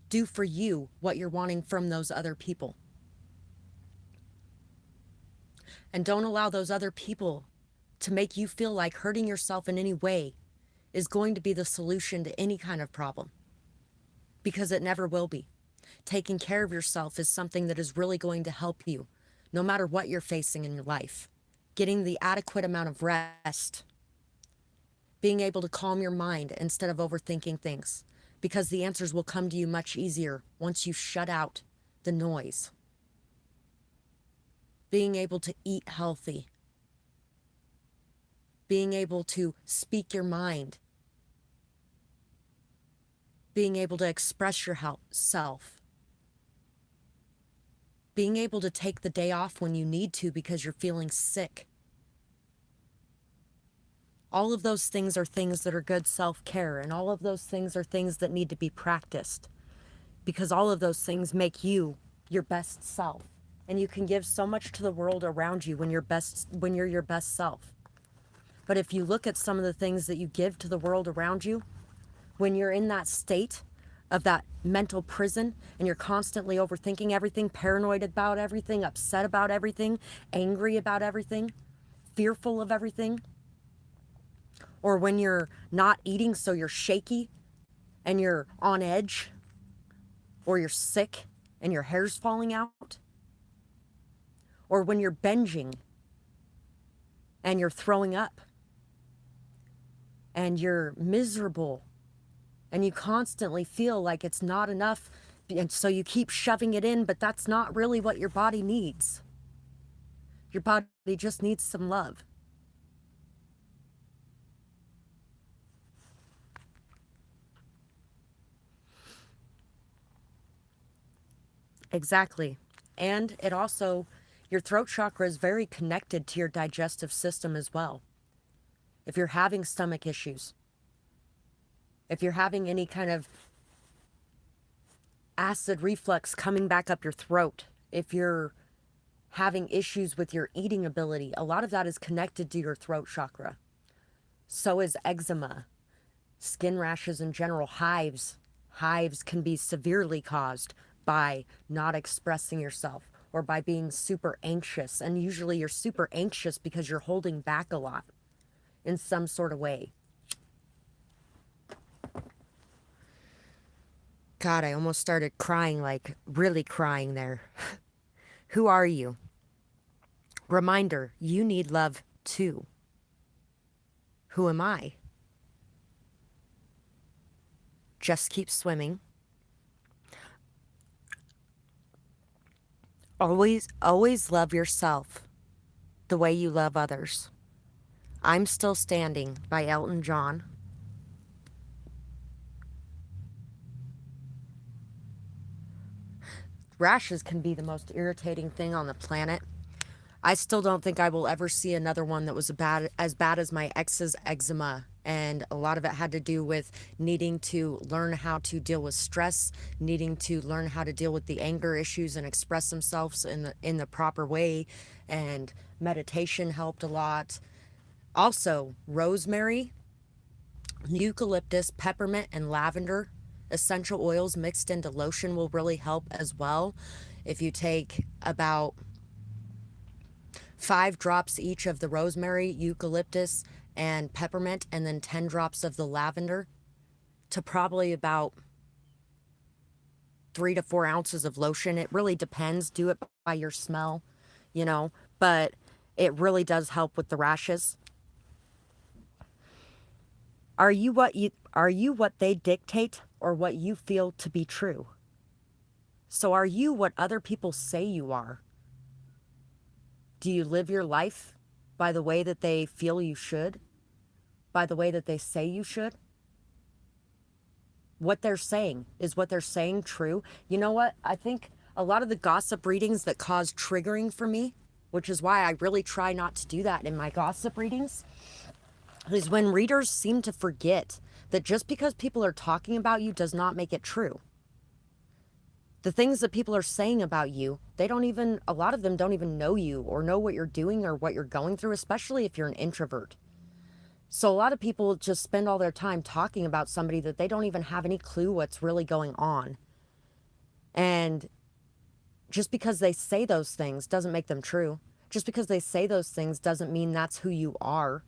Do for you what you're wanting from those other people. And don't allow those other people to make you feel like hurting yourself in any way is going to be the solution to any kind of problem. Because it never will be. Taking care of yourself is something that is really going to help you, no matter what you're facing in your life. Getting the adequate amount of rest. Being able to calm your mind instead of overthinking things. Because the answers will come to you much easier once you shut out the noise. Being able to eat healthy. Being able to speak your mind. Being able to express yourself. Being able to take the day off when you need to because you're feeling sick. All of those things are things that are good self-care, and all of those things are things that need to be practiced, because all of those things make you your best self. And you can give so much to the world around you when you're your best self. But if you look at some of the things that you give to the world around you, when you're in that state of that mental prison and you're constantly overthinking everything, paranoid about everything, upset about everything, angry about everything, fearful of everything, or when you're not eating so you're shaky and you're on edge, or you're sick and your hair's falling out, or when you're binging and you're throwing up and you're miserable and you constantly feel like it's not enough, and so you keep shoving it in, but that's not really what your body needs. Your body just needs some love. Exactly. And it also, your throat chakra is very connected to your digestive system as well. If you're having stomach issues, if you're having any kind of acid reflux coming back up your throat, if you're having issues with your eating ability, a lot of that is connected to your throat chakra. So is eczema, skin rashes in general, hives. Hives can be severely caused by not expressing yourself or by being super anxious. And usually you're super anxious because you're holding back a lot in some sort of way. God, I almost started crying, like really crying there. Who are you? Reminder, you need love too. Who am I? Just keep swimming. Always love yourself the way you love others. I'm Still Standing by Elton John. Rashes can be the most irritating thing on the planet. I still don't think I will ever see another one that was as bad as my ex's eczema. And a lot of it had to do with needing to learn how to deal with stress, needing to learn how to deal with the anger issues and express themselves in the proper way. And meditation helped a lot. Also, rosemary, eucalyptus, peppermint, and lavender essential oils mixed into lotion will really help as well. If you take about 5 drops each of the rosemary, eucalyptus, and peppermint, and then 10 drops of the lavender to probably about 3 to 4 ounces of lotion. It really depends. Do it by your smell, but it really does help with the rashes. Are you what they dictate or what you feel to be true? So are you what other people say you are? Do you live your life by the way that they feel you should? By the way that they say you should? What they're saying, is what they're saying true? You know what? I think a lot of the gossip readings that cause triggering for me, which is why I really try not to do that in my gossip readings, is when readers seem to forget that just because people are talking about you does not make it true. The things that people are saying about you, a lot of them don't even know you or know what you're doing or what you're going through, especially if you're an introvert. So a lot of people just spend all their time talking about somebody that they don't even have any clue what's really going on. And just because they say those things doesn't make them true. Just because they say those things doesn't mean that's who you are.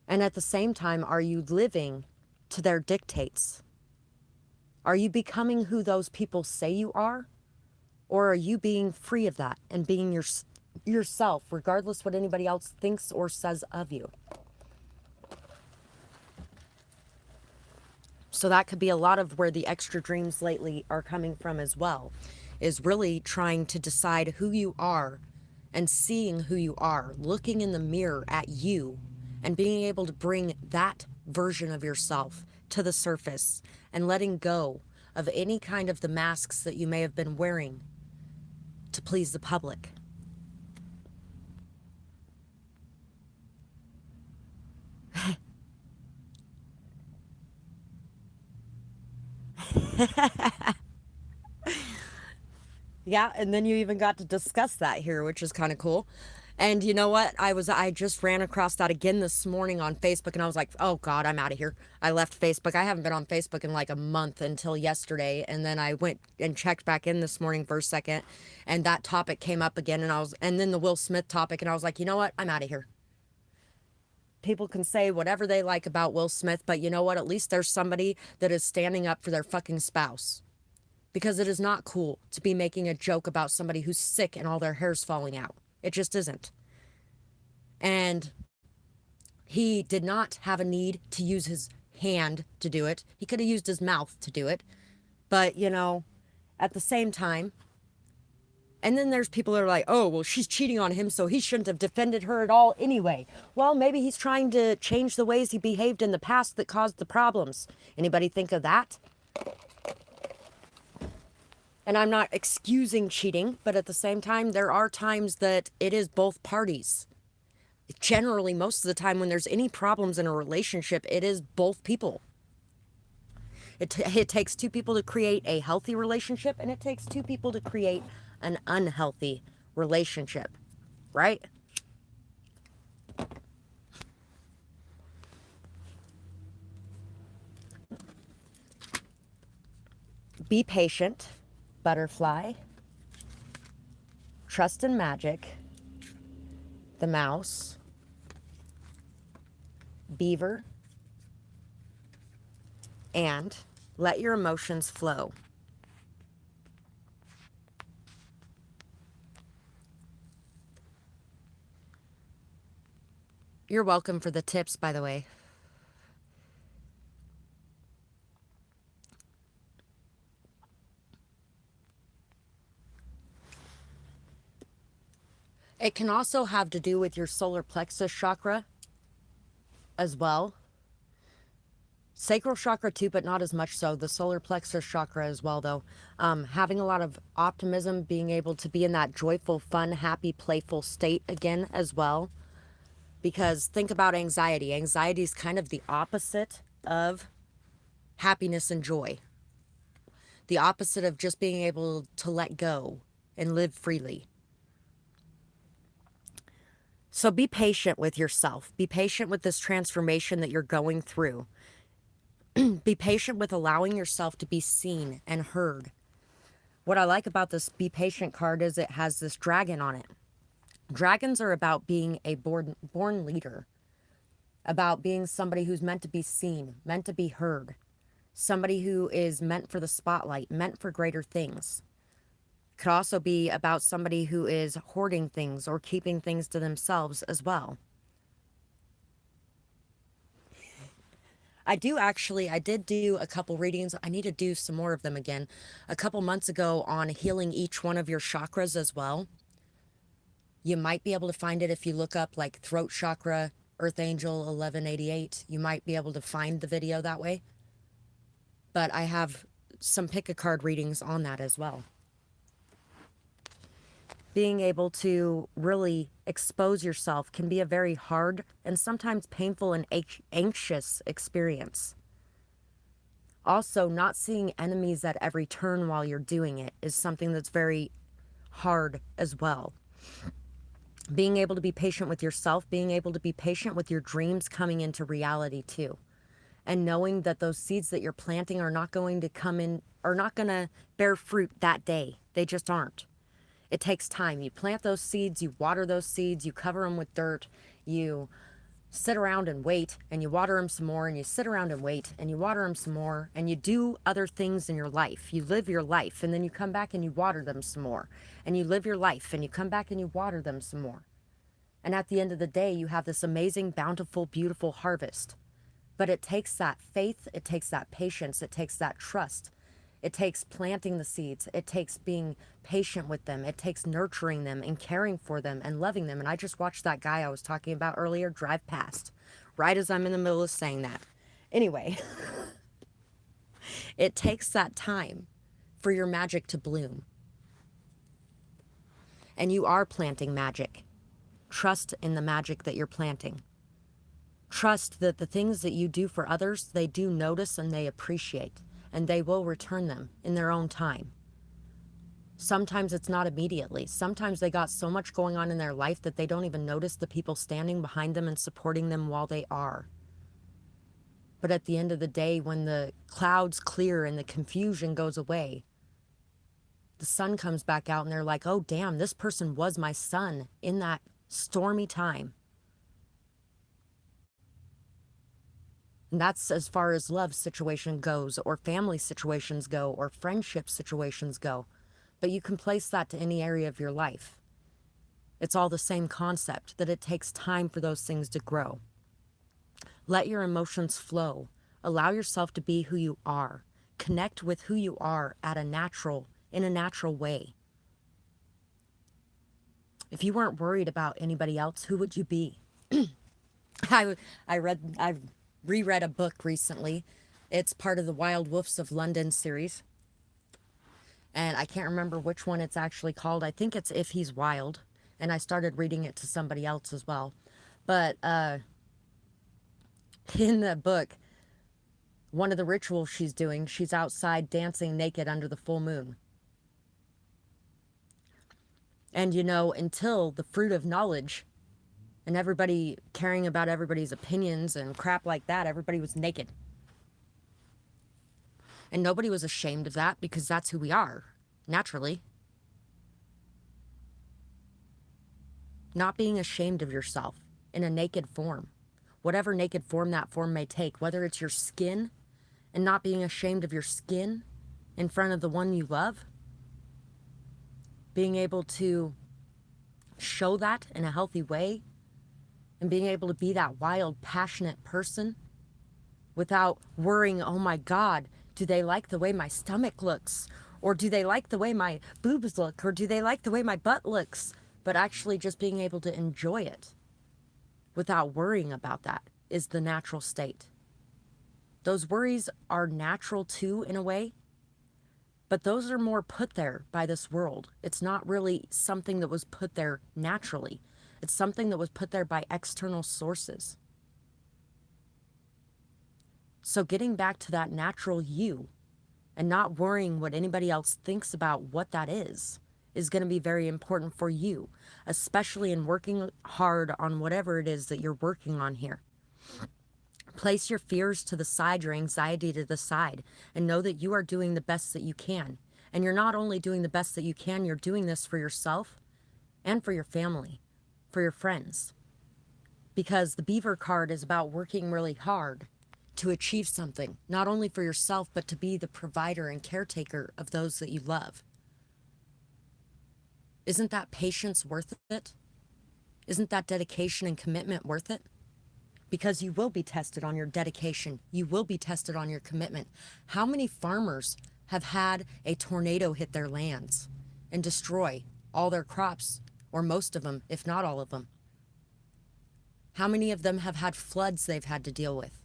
And at the same time, are you living to their dictates? Are you becoming who those people say you are? Or are you being free of that and being yourself, regardless what anybody else thinks or says of you? So that could be a lot of where the extra dreams lately are coming from as well, is really trying to decide who you are and seeing who you are, looking in the mirror at you and being able to bring that version of yourself to the surface and letting go of any kind of the masks that you may have been wearing to please the public. Yeah, and then you even got to discuss that here, which is kind of cool. And you know what? I just ran across that again this morning on Facebook and I was like, "Oh God, I'm out of here." I left Facebook. I haven't been on Facebook in like a month until yesterday, and then I went and checked back in this morning for a second, and that topic came up again and then the Will Smith topic, and I was like, "You know what? I'm out of here." People can say whatever they like about Will Smith, but you know what? At least there's somebody that is standing up for their fucking spouse. Because it is not cool to be making a joke about somebody who's sick and all their hair's falling out. It just isn't. And he did not have a need to use his hand to do it. He could have used his mouth to do it. But, at the same time, and then there's people that are like, "Oh, well, she's cheating on him, so he shouldn't have defended her at all anyway." Well, maybe he's trying to change the ways he behaved in the past that caused the problems. Anybody think of that? And I'm not excusing cheating, but at the same time, there are times that it is both parties. Generally, most of the time when there's any problems in a relationship, it is both people. It takes two people to create a healthy relationship, and it takes two people to create an unhealthy relationship, right? Be patient, butterfly, trust in magic, the mouse, beaver, and let your emotions flow. You're welcome for the tips, by the way. It can also have to do with your solar plexus chakra as well. Sacral chakra too, but not as much so. The solar plexus chakra as well, though. Having a lot of optimism, being able to be in that joyful, fun, happy, playful state again as well. Because think about anxiety. Anxiety is kind of the opposite of happiness and joy. The opposite of just being able to let go and live freely. So be patient with yourself. Be patient with this transformation that you're going through. Be patient with allowing yourself to be seen and heard. What I like about this Be Patient card is it has this dragon on it. Dragons are about being a born leader, about being somebody who's meant to be seen, meant to be heard, somebody who is meant for the spotlight, meant for greater things. Could also be about somebody who is hoarding things or keeping things to themselves as well. I did do a couple readings. I need to do some more of them again. A couple months ago on healing each one of your chakras as well. You might be able to find it if you look up like throat chakra, Earth Angel 1188. You might be able to find the video that way. But I have some pick a card readings on that as well. Being able to really expose yourself can be a very hard and sometimes painful and anxious experience. Also, not seeing enemies at every turn while you're doing it is something that's very hard as well. Being able to be patient with yourself, being able to be patient with your dreams coming into reality too. And knowing that those seeds that you're planting are not going to bear fruit that day. They just aren't. It takes time. You plant those seeds, you water those seeds, you cover them with dirt, you sit around and wait, and you water them some more, and you sit around and wait, and you water them some more, and you do other things in your life. You live your life, and then you come back and you water them some more. And you live your life, and you come back and you water them some more. And at the end of the day, you have this amazing, bountiful, beautiful harvest. But it takes that faith, it takes that patience, it takes that trust. It takes planting the seeds. It takes being patient with them. It takes nurturing them and caring for them and loving them. And I just watched that guy I was talking about earlier drive past, right as I'm in the middle of saying that. Anyway, it takes that time for your magic to bloom. And you are planting magic. Trust in the magic that you're planting. Trust that the things that you do for others, they do notice and they appreciate. And they will return them in their own time. Sometimes it's not immediately. Sometimes they got so much going on in their life that they don't even notice the people standing behind them and supporting them while they are. But at the end of the day, when the clouds clear and the confusion goes away, the sun comes back out and they're like, oh, damn, this person was my son in that stormy time. And that's as far as love situation goes, or family situations go, or friendship situations go. But you can place that to any area of your life. It's all the same concept, that it takes time for those things to grow. Let your emotions flow. Allow yourself to be who you are. Connect with who you are in a natural way. If you weren't worried about anybody else, who would you be? I reread a book recently. It's part of the Wild Wolves of London series. And I can't remember which one it's actually called. I think it's If He's Wild. And I started reading it to somebody else as well. But in the book, one of the rituals she's doing, she's outside dancing naked under the full moon. And you know, until the fruit of knowledge and everybody caring about everybody's opinions and crap like that, everybody was naked. And nobody was ashamed of that because that's who we are, naturally. Not being ashamed of yourself in a naked form, whatever naked form that form may take, whether it's your skin and not being ashamed of your skin in front of the one you love, being able to show that in a healthy way, and being able to be that wild, passionate person without worrying, oh my God, do they like the way my stomach looks? Or do they like the way my boobs look? Or do they like the way my butt looks? But actually just being able to enjoy it without worrying about that is the natural state. Those worries are natural too, in a way, but those are more put there by this world. It's not really something that was put there naturally. It's something that was put there by external sources. So getting back to that natural you and not worrying what anybody else thinks about what that is going to be very important for you, especially in working hard on whatever it is that you're working on here. Place your fears to the side, your anxiety to the side, and know that you are doing the best that you can. And you're not only doing the best that you can, you're doing this for yourself and for your family, for your friends. Because the Beaver card is about working really hard to achieve something, not only for yourself, but to be the provider and caretaker of those that you love. Isn't that patience worth it? Isn't that dedication and commitment worth it? Because you will be tested on your dedication. You will be tested on your commitment. How many farmers have had a tornado hit their lands and destroy all their crops, or most of them, if not all of them? How many of them have had floods they've had to deal with?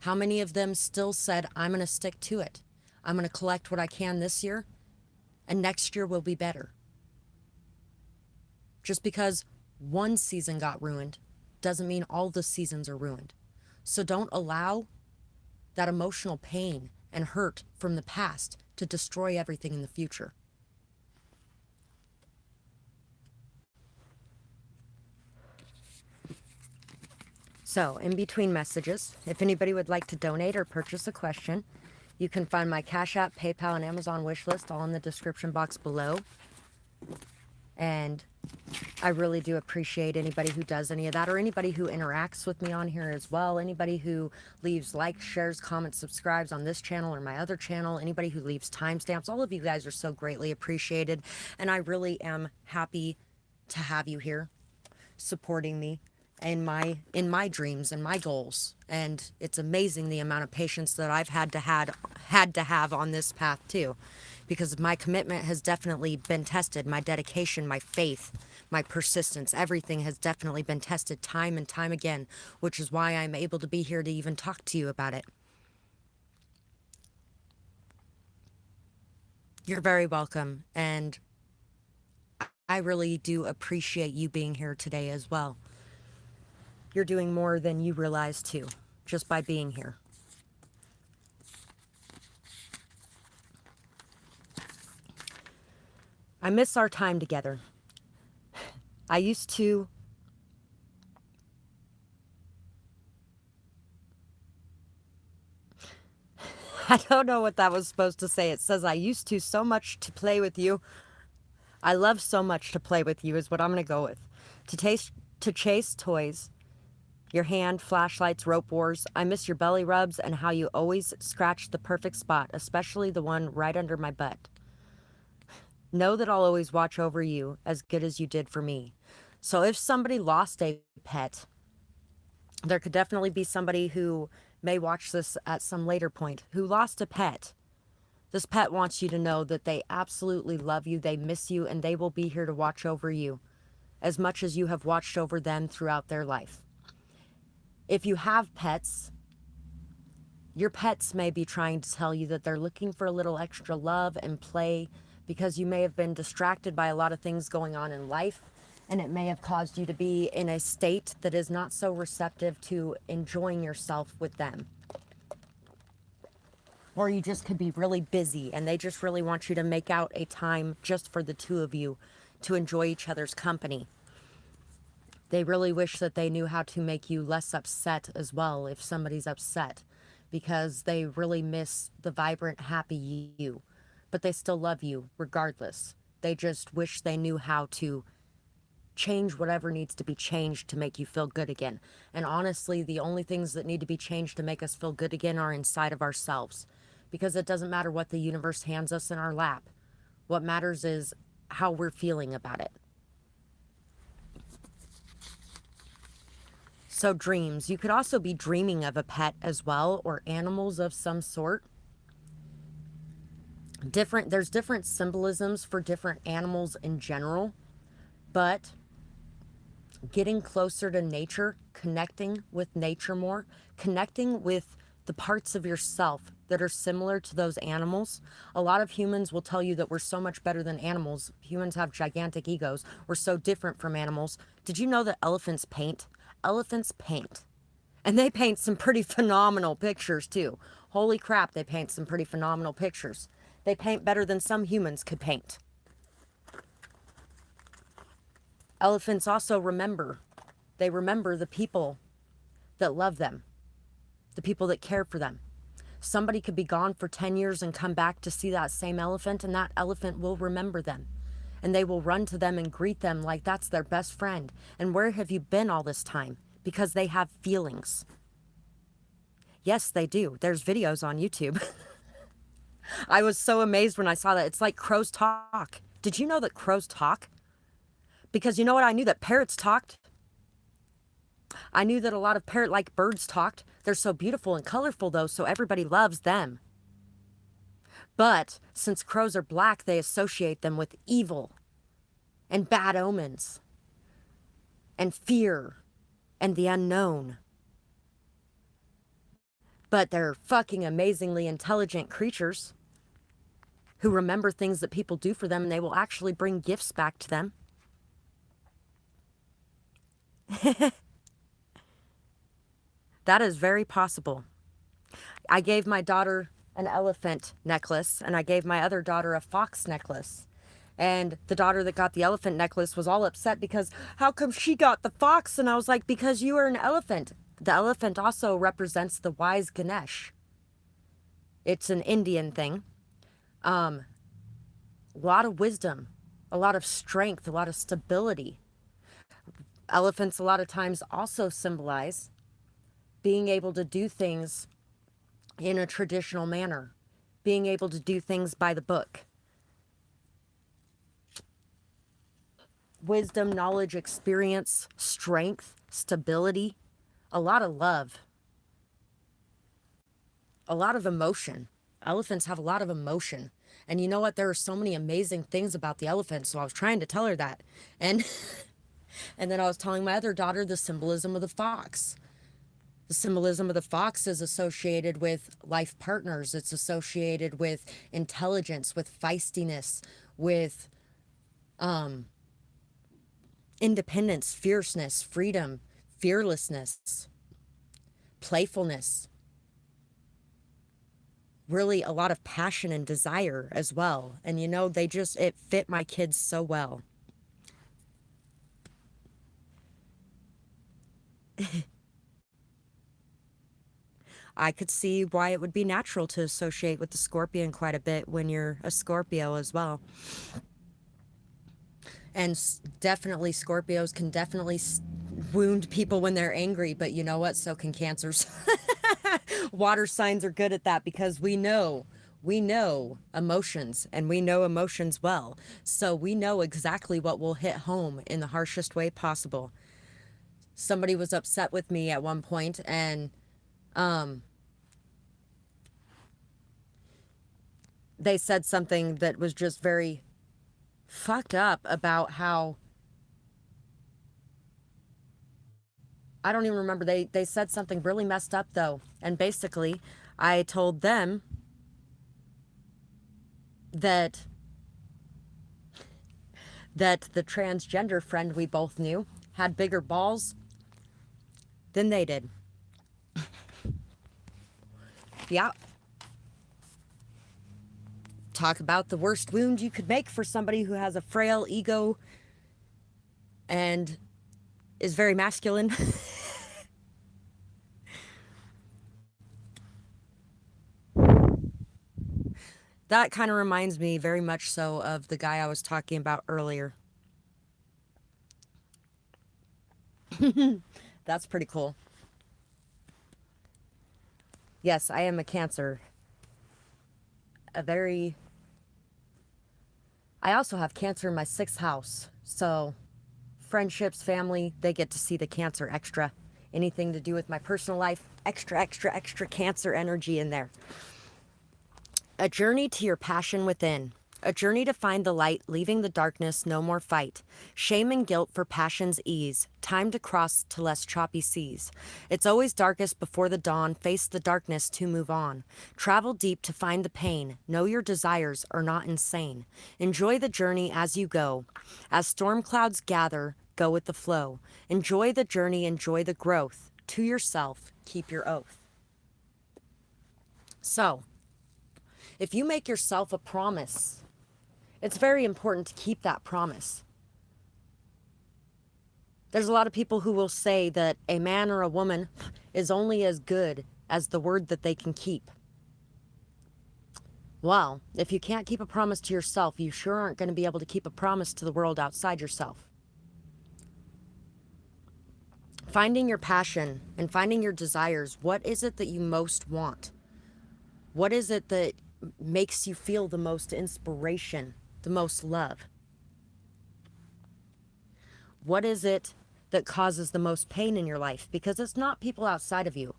How many of them still said, I'm going to stick to it. I'm going to collect what I can this year, and next year will be better. Just because one season got ruined doesn't mean all the seasons are ruined. So don't allow that emotional pain and hurt from the past to destroy everything in the future. So, in between messages, if anybody would like to donate or purchase a question, you can find my Cash App, PayPal, and Amazon wish list all in the description box below. And I really do appreciate anybody who does any of that, or anybody who interacts with me on here as well. Anybody who leaves likes, shares, comments, subscribes on this channel or my other channel. Anybody who leaves timestamps. All of you guys are so greatly appreciated. And I really am happy to have you here supporting me in my dreams and my goals. And it's amazing the amount of patience that I've had to have on this path too, because my commitment has definitely been tested. My dedication, my faith, my persistence, everything has definitely been tested time and time again, which is why I'm able to be here to even talk to you about it. You're very welcome, and I really do appreciate you being here today as well. You're doing more than you realize too, just by being here. I miss our time together. I used to I don't know what that was supposed to say. It says, I used to so much to play with you. I love so much to play with you is what I'm going to go with. To chase toys, your hand, flashlights, rope wars. I miss your belly rubs and how you always scratch the perfect spot, especially the one right under my butt. Know that I'll always watch over you as good as you did for me. So if somebody lost a pet, there could definitely be somebody who may watch this at some later point who lost a pet. This pet wants you to know that they absolutely love you, they miss you, and they will be here to watch over you as much as you have watched over them throughout their life. If you have pets, Your pets may be trying to tell you that they're looking for a little extra love and play because you may have been distracted by a lot of things going on in life, and it may have caused you to be in a state that is not so receptive to enjoying yourself with them. Or you just could be really busy and they just really want you to make out a time just for the two of you to enjoy each other's company. They really wish that they knew how to make you less upset as well if somebody's upset, because they really miss the vibrant, happy you. But they still love you regardless. They just wish they knew how to change whatever needs to be changed to make you feel good again. And honestly, the only things that need to be changed to make us feel good again are inside of ourselves. Because it doesn't matter what the universe hands us in our lap. What matters is how we're feeling about it. So dreams. You could also be dreaming of a pet as well, or animals of some sort. There's different symbolisms for different animals in general, but getting closer to nature, connecting with nature more, connecting with the parts of yourself that are similar to those animals. A lot of humans will tell you that we're so much better than animals. Humans have gigantic egos. We're so different from animals. Did you know that elephants paint? Elephants paint. And they paint some pretty phenomenal pictures too. Holy crap, they paint some pretty phenomenal pictures. They paint better than some humans could paint. Elephants also remember. They remember the people that love them, the people that care for them. Somebody could be gone for 10 years and come back to see that same elephant, and that elephant will remember them. And they will run to them and greet them like that's their best friend. And where have you been all this time? Because they have feelings. Yes, they do. There's videos on YouTube. I was so amazed when I saw that. It's like crows talk. Did you know that crows talk? Because you know what? I knew that parrots talked. I knew that a lot of parrot-like birds talked. They're so beautiful and colorful, though, so everybody loves them. But since crows are black, they associate them with evil and bad omens and fear and the unknown. But they're fucking amazingly intelligent creatures who remember things that people do for them, and they will actually bring gifts back to them. That is very possible. I gave my daughter an elephant necklace, and I gave my other daughter a fox necklace. And the daughter that got the elephant necklace was all upset because how come she got the fox? And I was like, because you are an elephant. The elephant also represents the wise Ganesh. It's an Indian thing. A lot of wisdom, a lot of strength, a lot of stability. Elephants a lot of times also symbolize being able to do things in a traditional manner, being able to do things by the book. Wisdom, knowledge, experience, strength, stability, a lot of love, a lot of emotion. Elephants have a lot of emotion. And you know what? There are so many amazing things about the elephant, so I was trying to tell her that. And and then I was telling my other daughter the symbolism of the fox. The symbolism of the fox is associated with life partners. It's associated with intelligence, with feistiness, with independence, fierceness, freedom, fearlessness, playfulness. Really a lot of passion and desire as well. And you know, it fit my kids so well. I could see why it would be natural to associate with the scorpion quite a bit when you're a Scorpio as well. And definitely Scorpios can definitely wound people when they're angry, but you know what? So can Cancers. Water signs are good at that because we know emotions, and we know emotions well. So we know exactly what will hit home in the harshest way possible. Somebody was upset with me at one point, and they said something that was just very fucked up about how, I don't even remember, they said something really messed up though. And basically I told them that the transgender friend we both knew had bigger balls than they did. Yeah. Talk about the worst wound you could make for somebody who has a frail ego and is very masculine. That kind of reminds me very much so of the guy I was talking about earlier. That's pretty cool. Yes, I am a Cancer. I also have Cancer in my 6th house. So friendships, family, they get to see the Cancer extra. Anything to do with my personal life, extra, extra, extra Cancer energy in there. A journey to your passion within. A journey to find the light, leaving the darkness, no more fight. Shame and guilt for passion's ease. Time to cross to less choppy seas. It's always darkest before the dawn. Face the darkness to move on. Travel deep to find the pain. Know your desires are not insane. Enjoy the journey as you go. As storm clouds gather, go with the flow. Enjoy the journey, enjoy the growth. To yourself, keep your oath. So, if you make yourself a promise, it's very important to keep that promise. There's a lot of people who will say that a man or a woman is only as good as the word that they can keep. Well, if you can't keep a promise to yourself, you sure aren't going to be able to keep a promise to the world outside yourself. Finding your passion and finding your desires, what is it that you most want? What is it that makes you feel the most inspiration, the most love? What is it that causes the most pain in your life? Because it's not people outside of you.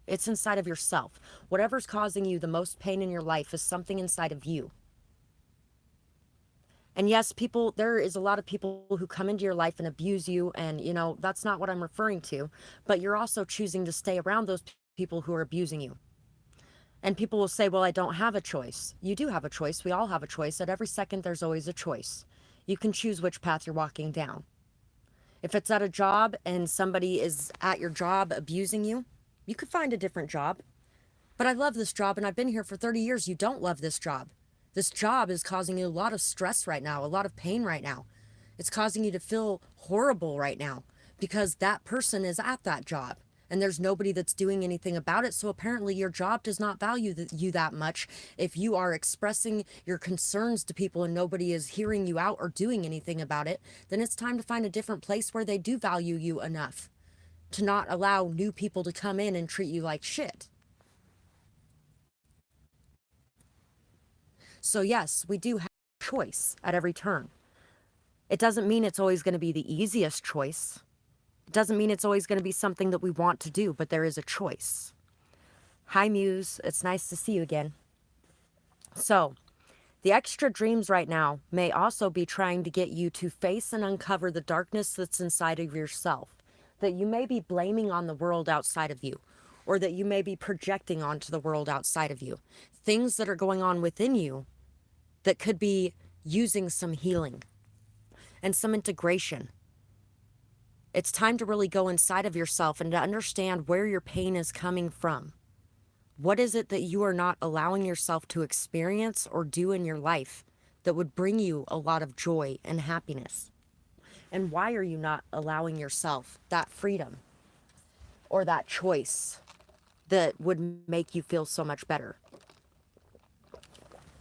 It's inside of yourself. Whatever's causing you the most pain in your life is something inside of you. And yes, there is a lot of people who come into your life and abuse you, and that's not what I'm referring to, but you're also choosing to stay around those people who are abusing you. And people will say, well, I don't have a choice. You do have a choice. We all have a choice. At every second, there's always a choice. You can choose which path you're walking down. If it's at a job and somebody is at your job abusing you, you could find a different job. But I love this job and I've been here for 30 years. You don't love this job. This job is causing you a lot of stress right now, a lot of pain right now. It's causing you to feel horrible right now because that person is at that job. And there's nobody that's doing anything about it. So apparently your job does not value you that much. If you are expressing your concerns to people and nobody is hearing you out or doing anything about it, then it's time to find a different place where they do value you enough to not allow new people to come in and treat you like shit. So yes, we do have a choice at every turn. It doesn't mean it's always going to be the easiest choice. It doesn't mean it's always going to be something that we want to do, but there is a choice. Hi, Muse. It's nice to see you again. So, the extra dreams right now may also be trying to get you to face and uncover the darkness that's inside of yourself, that you may be blaming on the world outside of you, or that you may be projecting onto the world outside of you. Things that are going on within you that could be using some healing and some integration. It's time to really go inside of yourself and to understand where your pain is coming from. What is it that you are not allowing yourself to experience or do in your life that would bring you a lot of joy and happiness? And why are you not allowing yourself that freedom or that choice that would make you feel so much better?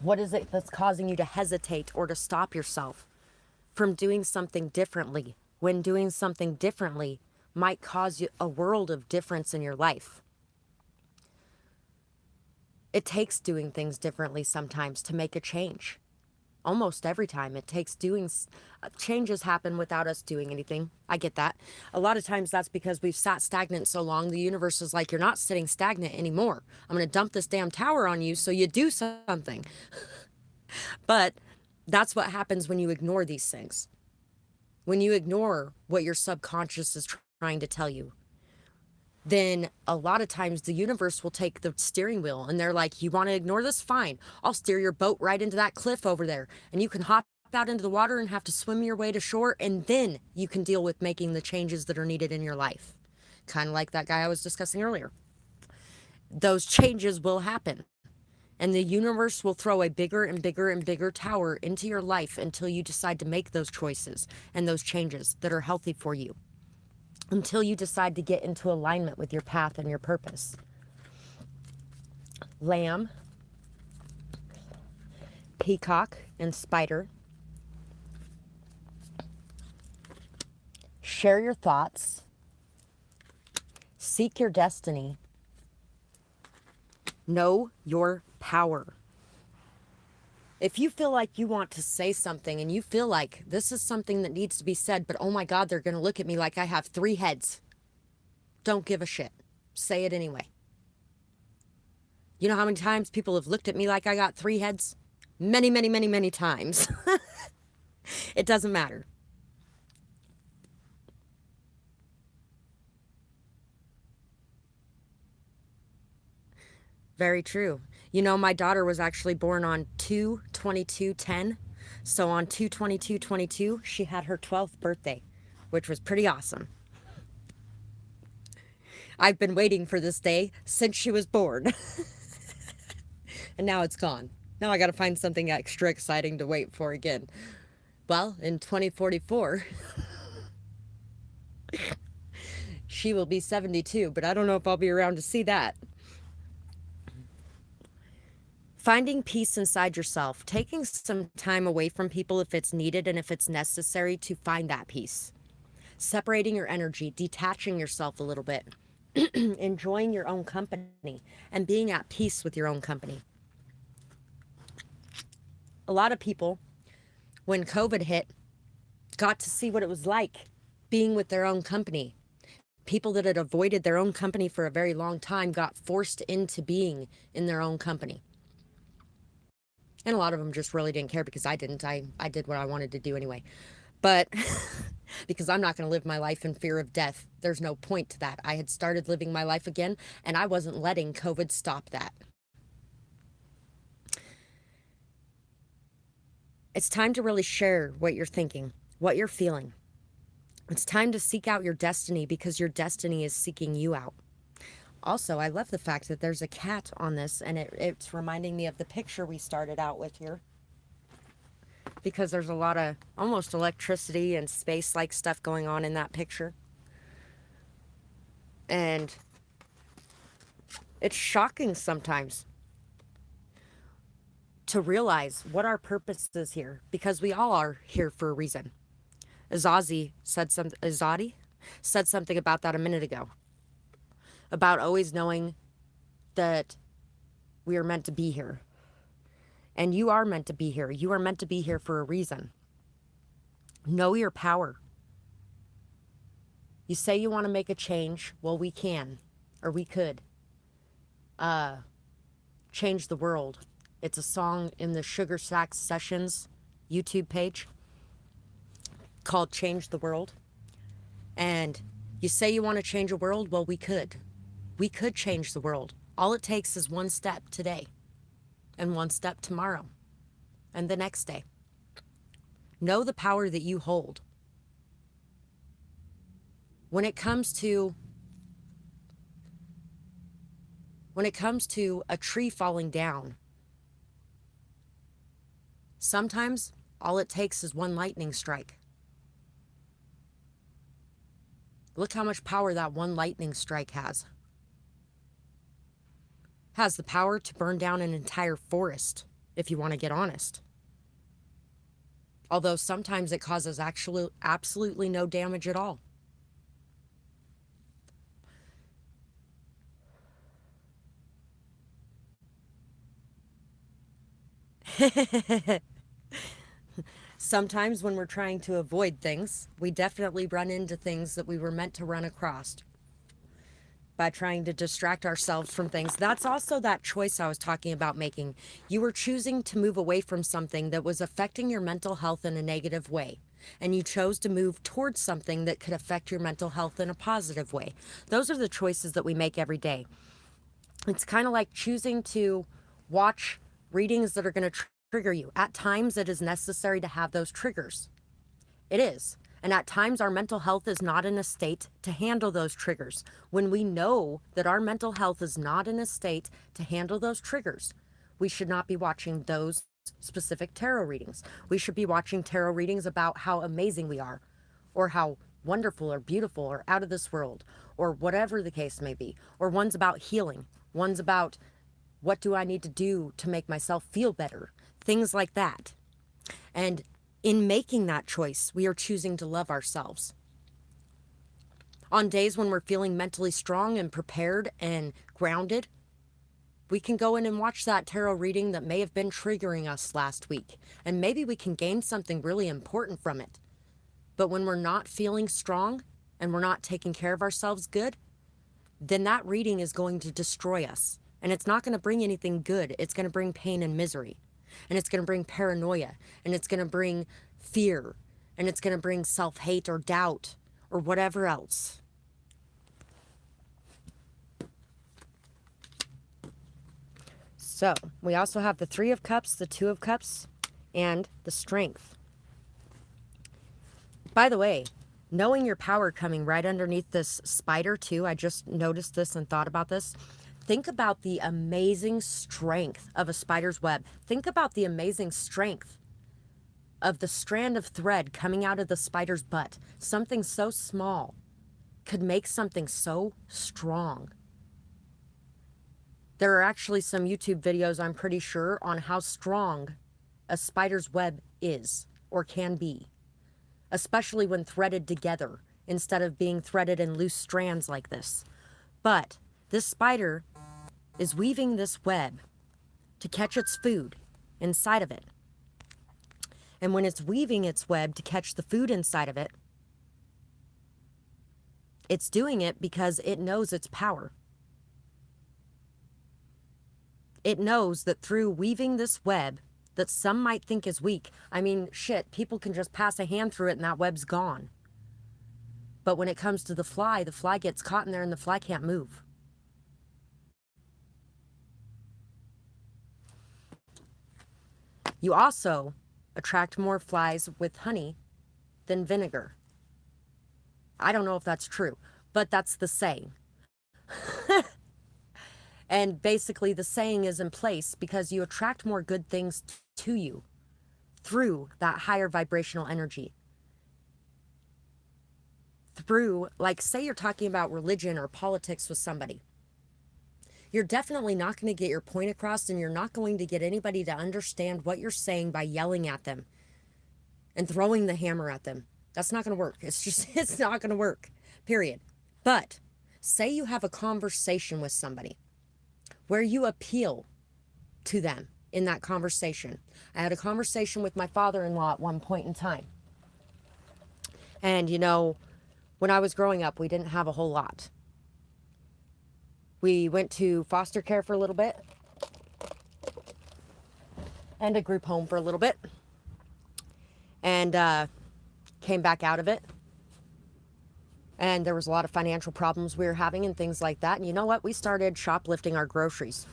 What is it that's causing you to hesitate or to stop yourself from doing something differently, when doing something differently might cause you a world of difference in your life? It takes doing things differently sometimes to make a change. Almost every time it takes changes happen without us doing anything. I get that. A lot of times that's because we've sat stagnant so long, the universe is like, you're not sitting stagnant anymore. I'm going to dump this damn tower on you so you do something. But that's what happens when you ignore these things. When you ignore what your subconscious is trying to tell you. then a lot of times the universe will take the steering wheel and they're like, you want to ignore this? Fine. I'll steer your boat right into that cliff over there. And you can hop out into the water and have to swim your way to shore. And then you can deal with making the changes that are needed in your life. Kind of like that guy I was discussing earlier. Those changes will happen. And the universe will throw a bigger and bigger and bigger tower into your life until you decide to make those choices and those changes that are healthy for you. Until you decide to get into alignment with your path and your purpose. Lamb, peacock, and spider. Share your thoughts. Seek your destiny. Know your power. If you feel like you want to say something and you feel like this is something that needs to be said, but oh my God, they're going to look at me like I have 3 heads. Don't give a shit. Say it anyway. You know how many times people have looked at me like I got 3 heads? Many, many, many, many times. It doesn't matter. Very true. You know, my daughter was actually born on 2/22/10. So on 2/22/22, she had her 12th birthday, which was pretty awesome. I've been waiting for this day since she was born. And now it's gone. Now I got to find something extra exciting to wait for again. Well, in 2044, she will be 72, but I don't know if I'll be around to see that. Finding peace inside yourself, taking some time away from people if it's needed and if it's necessary to find that peace. Separating your energy, detaching yourself a little bit, enjoying your own company, and being at peace with your own company. A lot of people, when COVID hit, got to see what it was like being with their own company. People that had avoided their own company for a very long time got forced into being in their own company. And a lot of them just really didn't care because I didn't. I did what I wanted to do anyway. But because I'm not going to live my life in fear of death. There's no point to that. I had started living my life again, and I wasn't letting COVID stop that. It's time to really share what you're thinking, what you're feeling. It's time to seek out your destiny because your destiny is seeking you out. Also, I love the fact that there's a cat on this, and it's reminding me of the picture we started out with here. Because there's a lot of almost electricity and space-like stuff going on in that picture. And it's shocking sometimes to realize what our purpose is here, because we all are here for a reason. Azadi said something about that a minute ago. About always knowing that we are meant to be here. And you are meant to be here. You are meant to be here for a reason. Know your power. You say you want to make a change. Well, we can, or we could. Change the world. It's a song in the Sugar Sax Sessions YouTube page called Change the World. And you say you want to change a world. Well, we could. We could change the world. All it takes is one step today, and one step tomorrow, and the next day. Know the power that you hold. When it comes to a tree falling down, sometimes all it takes is one lightning strike. Look how much power that one lightning strike has. Has the power to burn down an entire forest, if you want to get honest. Although sometimes it causes absolutely no damage at all. Sometimes when we're trying to avoid things, we definitely run into things that we were meant to run across by trying to distract ourselves from things. That's also that choice I was talking about making. You were choosing to move away from something that was affecting your mental health in a negative way. and you chose to move towards something that could affect your mental health in a positive way. Those are the choices that we make every day. It's kind of like choosing to watch readings that are going to trigger you. At times, it is necessary to have those triggers. It is. And at times, our mental health is not in a state to handle those triggers. When we know that our mental health is not in a state to handle those triggers, we should not be watching those specific tarot readings. We should be watching tarot readings about how amazing we are, or how wonderful or beautiful or out of this world, or whatever the case may be. Or one's about healing. One's about what do I need to do to make myself feel better? Things like that. And in making that choice, we are choosing to love ourselves. On days when we're feeling mentally strong and prepared and grounded, we can go in and watch that tarot reading that may have been triggering us last week. And maybe we can gain something really important from it. But when we're not feeling strong and we're not taking care of ourselves good, then that reading is going to destroy us. And it's not going to bring anything good. It's going to bring pain and misery. And it's going to bring paranoia. And it's going to bring fear. And it's going to bring self-hate or doubt or whatever else. So we also have the Three of Cups, the Two of Cups, and the Strength. By the way, knowing your power coming right underneath this spider too, I just noticed this and thought about this. Think about the amazing strength of a spider's web. Think about the amazing strength of the strand of thread coming out of the spider's butt. Something so small could make something so strong. There are actually some YouTube videos, I'm pretty sure, on how strong a spider's web is or can be, especially when threaded together instead of being threaded in loose strands like this. But this spider is weaving this web to catch its food inside of it. And when it's weaving its web to catch the food inside of it, it's doing it because it knows its power. It knows that through weaving this web that some might think is weak, I mean, shit, people can just pass a hand through it and that web's gone. But when it comes to the fly gets caught in there and the fly can't move. You also attract more flies with honey than vinegar. I don't know if that's true, but that's the saying. And basically the saying is in place because you attract more good things to you through that higher vibrational energy. Through, like, say you're talking about religion or politics with somebody. You're definitely not going to get your point across, and you're not going to get anybody to understand what you're saying by yelling at them and throwing the hammer at them. That's not going to work. It's not going to work, period. But say you have a conversation with somebody where you appeal to them in that conversation. I had a conversation with my father-in-law at one point in time. And, you know, when I was growing up, we didn't have a whole lot. We went to foster care for a little bit and a group home for a little bit, and came back out of it. And there was a lot of financial problems we were having and things like that. And you know what? We started shoplifting our groceries.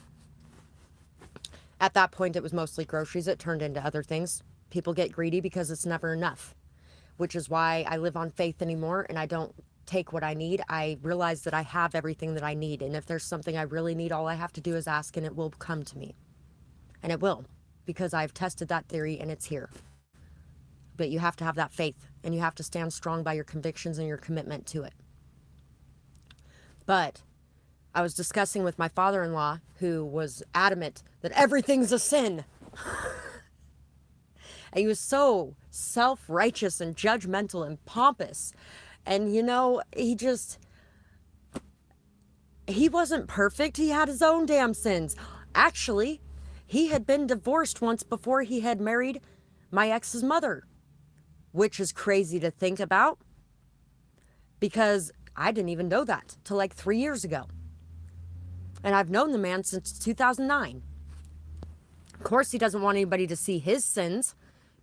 At that point, it was mostly groceries. It turned into other things. People get greedy because it's never enough, which is why I live on faith anymore and I don't take what I need. I realize that I have everything that I need. And if there's something I really need, all I have to do is ask and it will come to me. And it will, because I've tested that theory and it's here. But you have to have that faith and you have to stand strong by your convictions and your commitment to it. But I was discussing with my father-in-law, who was adamant that everything's a sin. And he was so self-righteous and judgmental and pompous. And, you know, he wasn't perfect. He had his own damn sins. Actually, he had been divorced once before he had married my ex's mother, which is crazy to think about because I didn't even know that till like 3 years ago. And I've known the man since 2009. Of course, he doesn't want anybody to see his sins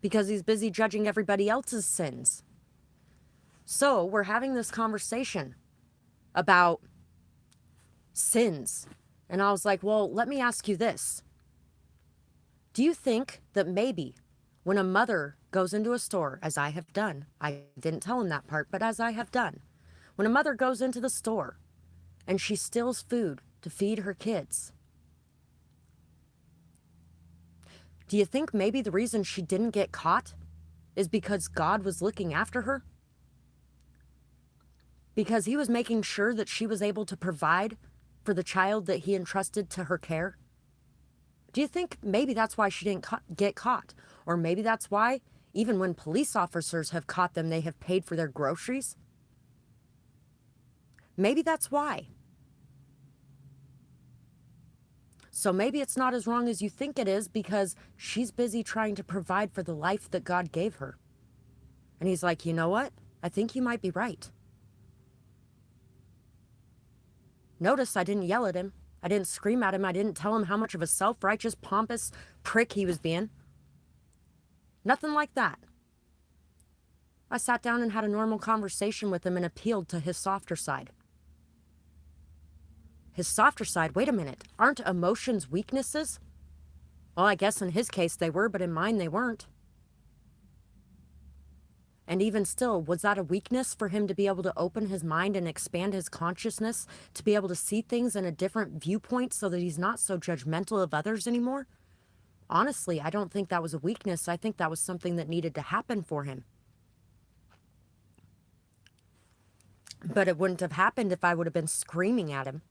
because he's busy judging everybody else's sins. So we're having this conversation about sins. And I was like, well, let me ask you this. Do you think that maybe when a mother goes into a store, as I have done, I didn't tell him that part, but as I have done, when a mother goes into the store and she steals food to feed her kids, do you think maybe the reason she didn't get caught is because God was looking after her? Because he was making sure that she was able to provide for the child that he entrusted to her care? Do you think maybe that's why she didn't get caught? Or maybe that's why, even when police officers have caught them, they have paid for their groceries? Maybe that's why. So maybe it's not as wrong as you think it is, because she's busy trying to provide for the life that God gave her. And he's like, you know what? I think you might be right. Notice I didn't yell at him. I didn't scream at him. I didn't tell him how much of a self-righteous, pompous prick he was being. Nothing like that. I sat down and had a normal conversation with him and appealed to his softer side. His softer side, wait a minute, aren't emotions weaknesses? Well, I guess in his case they were, but in mine they weren't. And even still, was that a weakness for him to be able to open his mind and expand his consciousness, to be able to see things in a different viewpoint so that he's not so judgmental of others anymore? Honestly, I don't think that was a weakness. I think that was something that needed to happen for him. But it wouldn't have happened if I would have been screaming at him.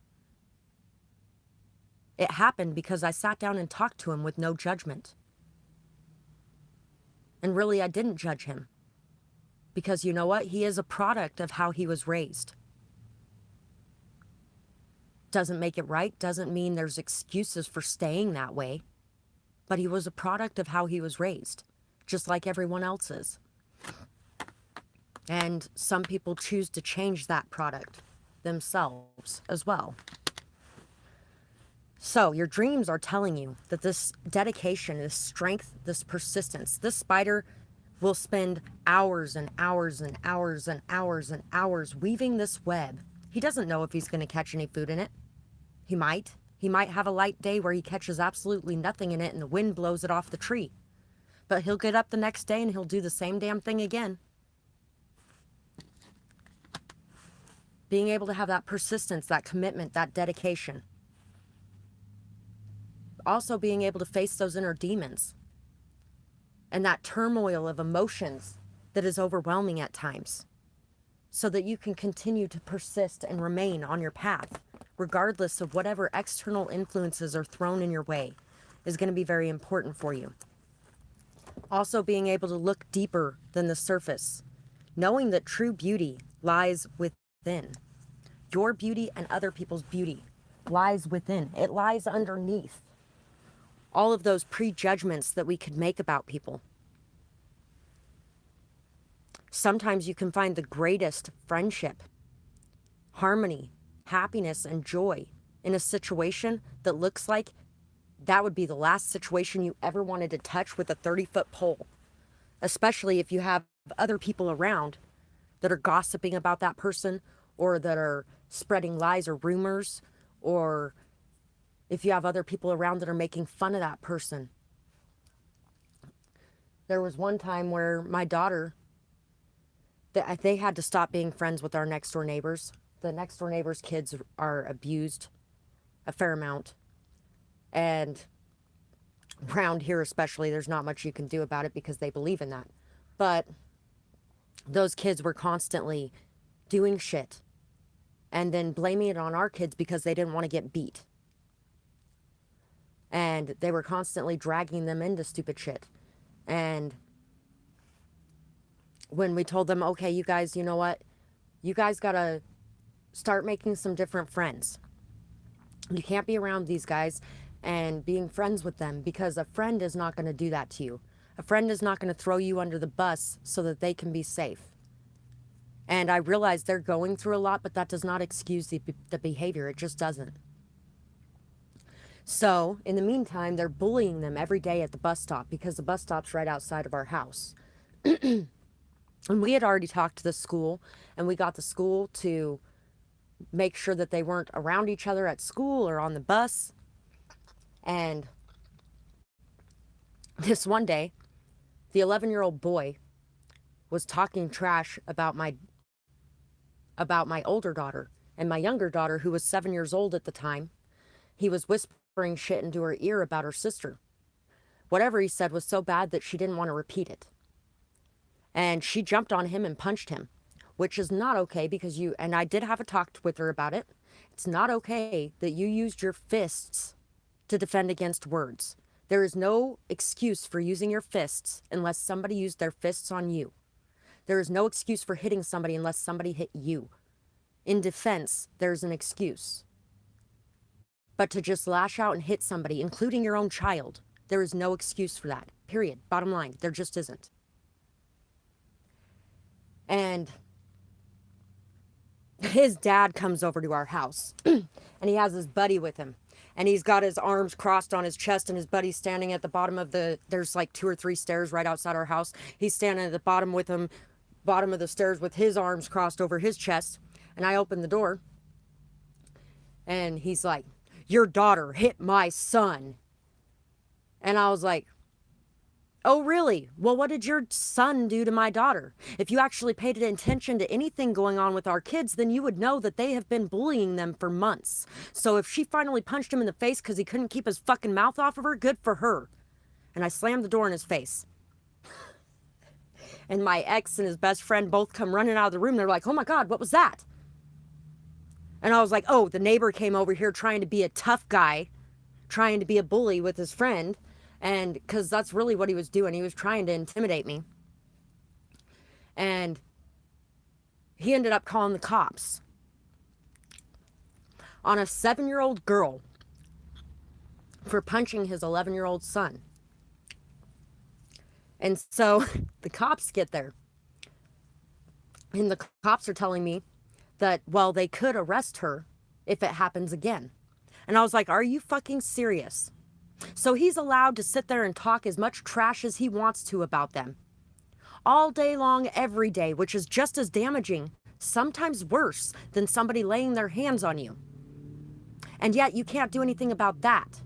It happened because I sat down and talked to him with no judgment. And really, I didn't judge him. Because you know what? He is a product of how he was raised. Doesn't make it right, doesn't mean there's excuses for staying that way. But he was a product of how he was raised, just like everyone else is. And some people choose to change that product themselves as well. So your dreams are telling you that this dedication, this strength, this persistence, this spider will spend hours and hours and hours and hours and hours weaving this web. He doesn't know if he's going to catch any food in it. He might. He might have a light day where he catches absolutely nothing in it and the wind blows it off the tree. But he'll get up the next day and he'll do the same damn thing again. Being able to have that persistence, that commitment, that dedication. Also being able to face those inner demons and that turmoil of emotions that is overwhelming at times, so that you can continue to persist and remain on your path, regardless of whatever external influences are thrown in your way, is going to be very important for you. Also being able to look deeper than the surface, knowing that true beauty lies within. Your beauty and other people's beauty lies within. It lies underneath all of those prejudgments that we could make about people. Sometimes you can find the greatest friendship, harmony, happiness, and joy in a situation that looks like that would be the last situation you ever wanted to touch with a 30-foot pole, especially if you have other people around that are gossiping about that person, or that are spreading lies or rumors, or if you have other people around that are making fun of that person. There was one time where my daughter, they had to stop being friends with our next door neighbors. The next door neighbors' kids are abused a fair amount. And around here especially, there's not much you can do about it because they believe in that. But those kids were constantly doing shit and then blaming it on our kids because they didn't want to get beat. And they were constantly dragging them into stupid shit. And when we told them, okay, you guys, you know what? You guys got to start making some different friends. You can't be around these guys and being friends with them, because a friend is not going to do that to you. A friend is not going to throw you under the bus so that they can be safe. And I realize they're going through a lot, but that does not excuse the behavior. It just doesn't. So in the meantime, they're bullying them every day at the bus stop because the bus stop's right outside of our house. And we had already talked to the school, and we got the school to make sure that they weren't around each other at school or on the bus. And this one day, the 11-year-old boy was talking trash about my older daughter, and my younger daughter, who was 7 years old at the time, he was whispering shit into her ear about her sister. Whatever he said was so bad that she didn't want to repeat it. And she jumped on him and punched him, which is not okay because and I did have a talk with her about it. It's not okay that you used your fists to defend against words. There is no excuse for using your fists unless somebody used their fists on you. There is no excuse for hitting somebody unless somebody hit you. In defense, there's an excuse. But to just lash out and hit somebody, including your own child, there is no excuse for that. Period. Bottom line, there just isn't. And his dad comes over to our house, and he has his buddy with him. And he's got his arms crossed on his chest, and his buddy's standing at the bottom of there's like 2 or 3 stairs right outside our house. He's standing at the bottom with him, bottom of the stairs with his arms crossed over his chest. And I open the door, and he's like, "Your daughter hit my son." And I was like, "Oh, really? Well, what did your son do to my daughter? If you actually paid attention to anything going on with our kids, then you would know that they have been bullying them for months. So if she finally punched him in the face because he couldn't keep his fucking mouth off of her, good for her." And I slammed the door in his face. And my ex and his best friend both come running out of the room. They're like, "Oh my God, what was that?" And I was like, "Oh, the neighbor came over here trying to be a tough guy, trying to be a bully with his friend. And because that's really what he was doing. He was trying to intimidate me. And he ended up calling the cops on a 7-year-old girl for punching his 11-year-old son. And so the cops get there. And the cops are telling me that, well, they could arrest her if it happens again. And I was like, "Are you fucking serious?" So he's allowed to sit there and talk as much trash as he wants to about them. All day long, every day, which is just as damaging, sometimes worse, than somebody laying their hands on you. And yet you can't do anything about that.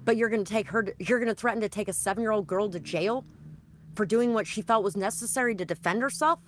But you're going to threaten to take a 7-year-old girl to jail for doing what she felt was necessary to defend herself?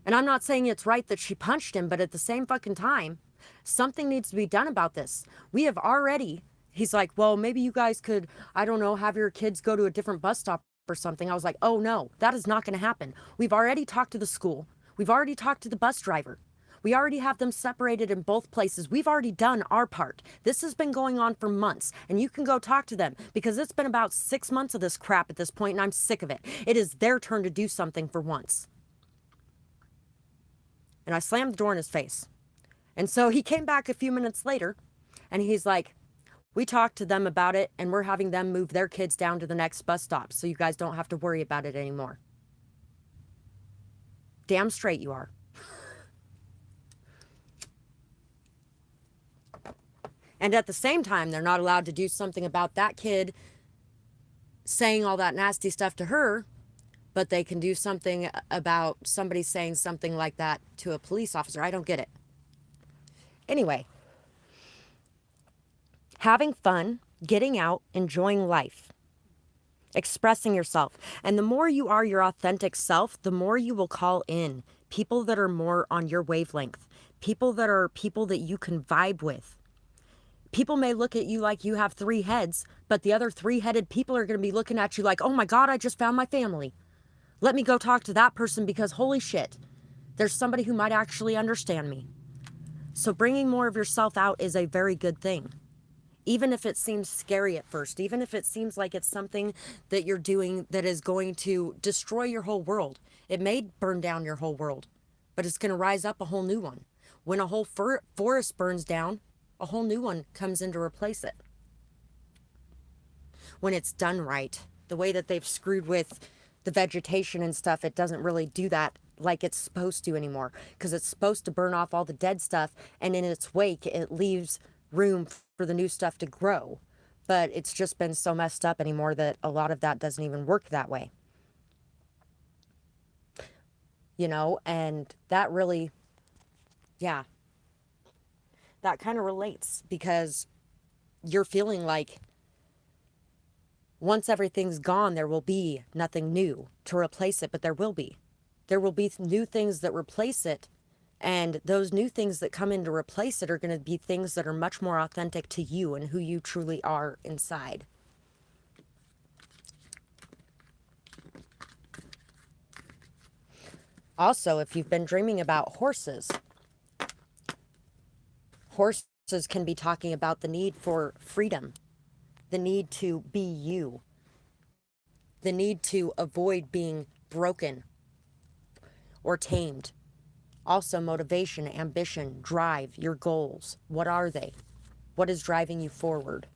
And I'm not saying it's right that she punched him, but at the same fucking time, something needs to be done about this. We have already... He's like, "Well, maybe you guys could, I don't know, have your kids go to a different bus stop or something." I was like, "Oh no, that is not going to happen. We've already talked to the school. We've already talked to the bus driver. We already have them separated in both places. We've already done our part. This has been going on for months, and you can go talk to them because it's been about 6 months of this crap at this point, and I'm sick of it. It is their turn to do something for once." And I slammed the door in his face. And so he came back a few minutes later, and he's like, "We talked to them about it, and we're having them move their kids down to the next bus stop so you guys don't have to worry about it anymore." Damn straight you are. And at the same time, they're not allowed to do something about that kid saying all that nasty stuff to her, but they can do something about somebody saying something like that to a police officer. I don't get it. Anyway. Having fun, getting out, enjoying life, expressing yourself. And the more you are your authentic self, the more you will call in people that are more on your wavelength, people that you can vibe with. People may look at you like you have 3 heads, but the other 3-headed people are going to be looking at you like, "Oh my God, I just found my family. Let me go talk to that person because holy shit, there's somebody who might actually understand me." So bringing more of yourself out is a very good thing. Even if it seems scary at first, even if it seems like it's something that you're doing that is going to destroy your whole world. It may burn down your whole world, but it's going to rise up a whole new one. When a whole forest burns down, a whole new one comes in to replace it. When it's done right, the way that they've screwed with the vegetation and stuff, it doesn't really do that like it's supposed to anymore, because it's supposed to burn off all the dead stuff, and in its wake, it leaves room for for the new stuff to grow. But it's just been so messed up anymore that a lot of that doesn't even work that way. You know, and that really, yeah, that kind of relates, because you're feeling like once everything's gone, there will be nothing new to replace it, but there will be. There will be new things that replace it. And those new things that come in to replace it are going to be things that are much more authentic to you and who you truly are inside. Also, if you've been dreaming about horses, horses can be talking about the need for freedom, the need to be you, the need to avoid being broken or tamed. Also, motivation, ambition, drive, your goals. What are they? What is driving you forward?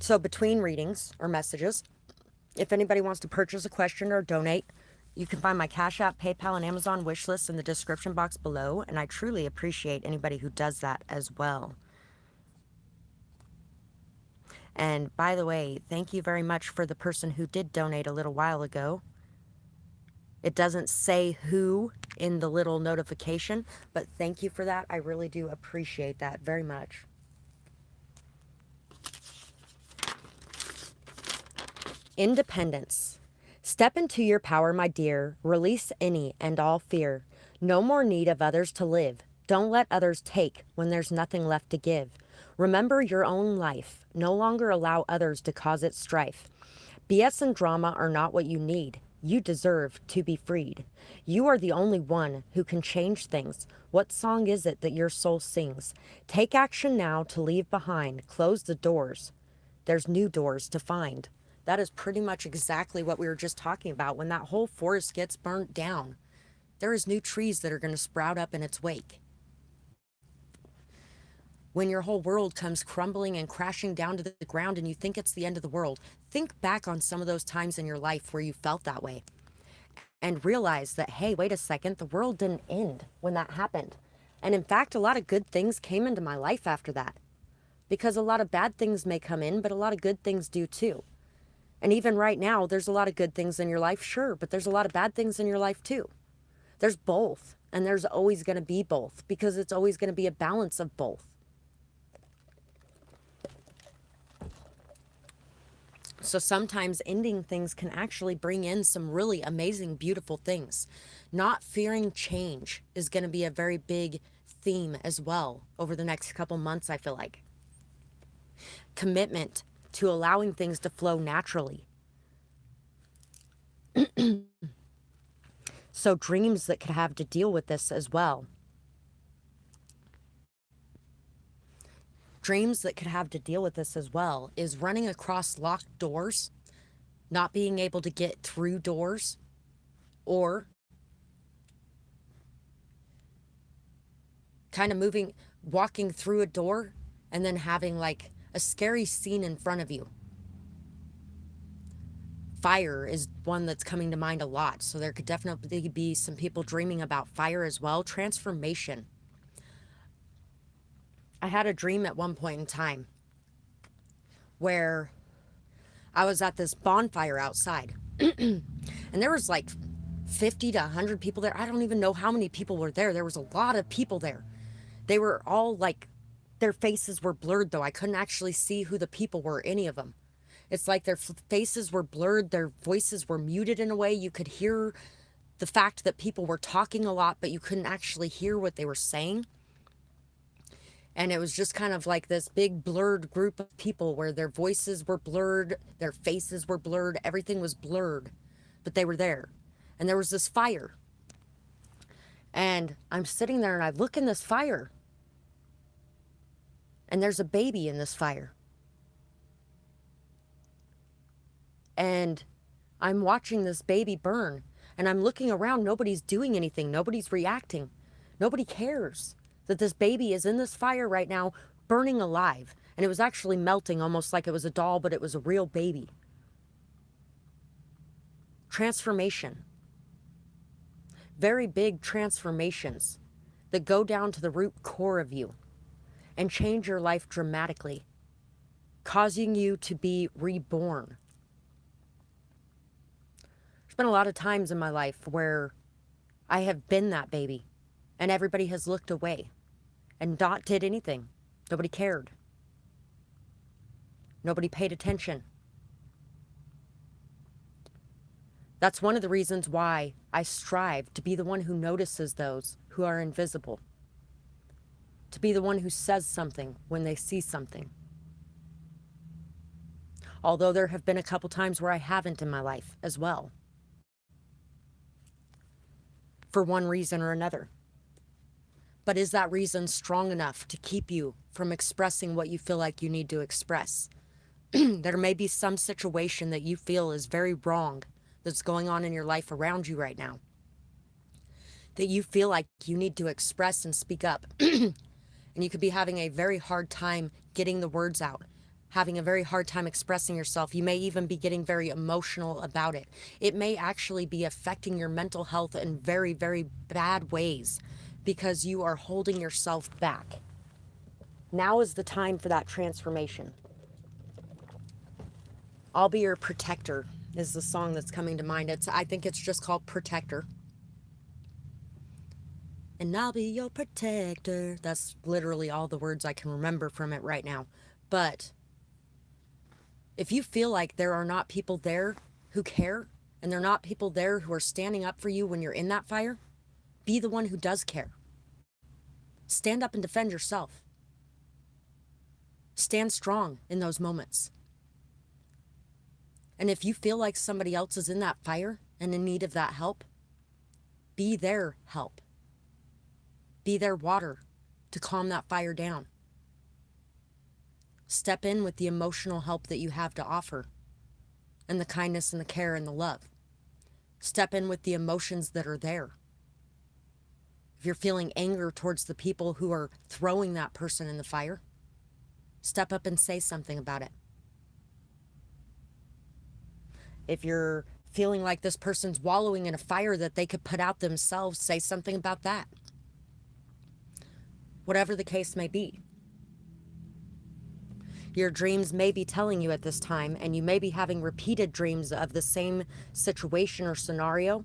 So between readings or messages, if anybody wants to purchase a question or donate, you can find my Cash App, PayPal, and Amazon wish list in the description box below, and I truly appreciate anybody who does that as well. And by the way, thank you very much for the person who did donate a little while ago. It doesn't say who in the little notification, but thank you for that. I really do appreciate that very much. Independence. Step into your power, my dear. Release any and all fear. No more need of others to live. Don't let others take when there's nothing left to give. Remember your own life. No longer allow others to cause it strife. BS and drama are not what you need. You deserve to be freed. You are the only one who can change things. What song is it that your soul sings? Take action now to leave behind. Close the doors. There's new doors to find. That is pretty much exactly what we were just talking about. When that whole forest gets burnt down, there is new trees that are going to sprout up in its wake. When your whole world comes crumbling and crashing down to the ground and you think it's the end of the world, think back on some of those times in your life where you felt that way and realize that, hey, wait a second, the world didn't end when that happened. And in fact, a lot of good things came into my life after that, because a lot of bad things may come in, but a lot of good things do too. And even right now, there's a lot of good things in your life, sure, but there's a lot of bad things in your life too. There's both, and there's always going to be both, because it's always going to be a balance of both. So sometimes ending things can actually bring in some really amazing, beautiful things. Not fearing change is going to be a very big theme as well over the next couple months, I feel like. Commitment to allowing things to flow naturally. So dreams that could have to deal with this as well. Dreams that could have to deal with this as well is running across locked doors, not being able to get through doors, or kind of walking through a door and then having like a scary scene in front of you. Fire is one that's coming to mind a lot. So there could definitely be some people dreaming about fire as well. Transformation. I had a dream at one point in time where I was at this bonfire outside and there was like 50 to 100 people there. I don't even know how many people were there. There was a lot of people there. They were all like, their faces were blurred though. I couldn't actually see who the people were, any of them. It's like their faces were blurred. Their voices were muted in a way. You could hear the fact that people were talking a lot, but you couldn't actually hear what they were saying. And it was just kind of like this big blurred group of people where their voices were blurred, their faces were blurred, everything was blurred, but they were there. And there was this fire. And I'm sitting there and I look in this fire. And there's a baby in this fire. And I'm watching this baby burn. And I'm looking around, nobody's doing anything, nobody's reacting. Nobody cares that this baby is in this fire right now, burning alive. And it was actually melting almost like it was a doll, but it was a real baby. Transformation. Very big transformations that go down to the root core of you. and change your life dramatically, causing you to be reborn. There's been a lot of times in my life where I have been that baby and everybody has looked away and not did anything. Nobody cared. Nobody paid attention. That's one of the reasons why I strive to be the one who notices those who are invisible. To be the one who says something when they see something. Although there have been a couple times where I haven't in my life as well. For one reason or another. But is that reason strong enough to keep you from expressing what you feel like you need to express? There may be some situation that you feel is very wrong that's going on in your life around you right now, that you feel like you need to express and speak up. And you could be having a very hard time getting the words out, having a very hard time expressing yourself. You may even be getting very emotional about it. It may actually be affecting your mental health in very, very bad ways because you are holding yourself back. Now is the time for that transformation. I'll Be Your Protector is the song that's coming to mind. I think it's just called Protector. And I'll be your protector. That's literally all the words I can remember from it right now. But if you feel like there are not people there who care, and there are not people there who are standing up for you when you're in that fire, be the one who does care. Stand up and defend yourself. Stand strong in those moments. And if you feel like somebody else is in that fire and in need of that help, be their help. Be their water to calm that fire down. Step in with the emotional help that you have to offer, and the kindness and the care and the love. Step in with the emotions that are there. If you're feeling anger towards the people who are throwing that person in the fire, step up and say something about it. If you're feeling like this person's wallowing in a fire that they could put out themselves, say something about that. Whatever the case may be. Your dreams may be telling you at this time, and you may be having repeated dreams of the same situation or scenario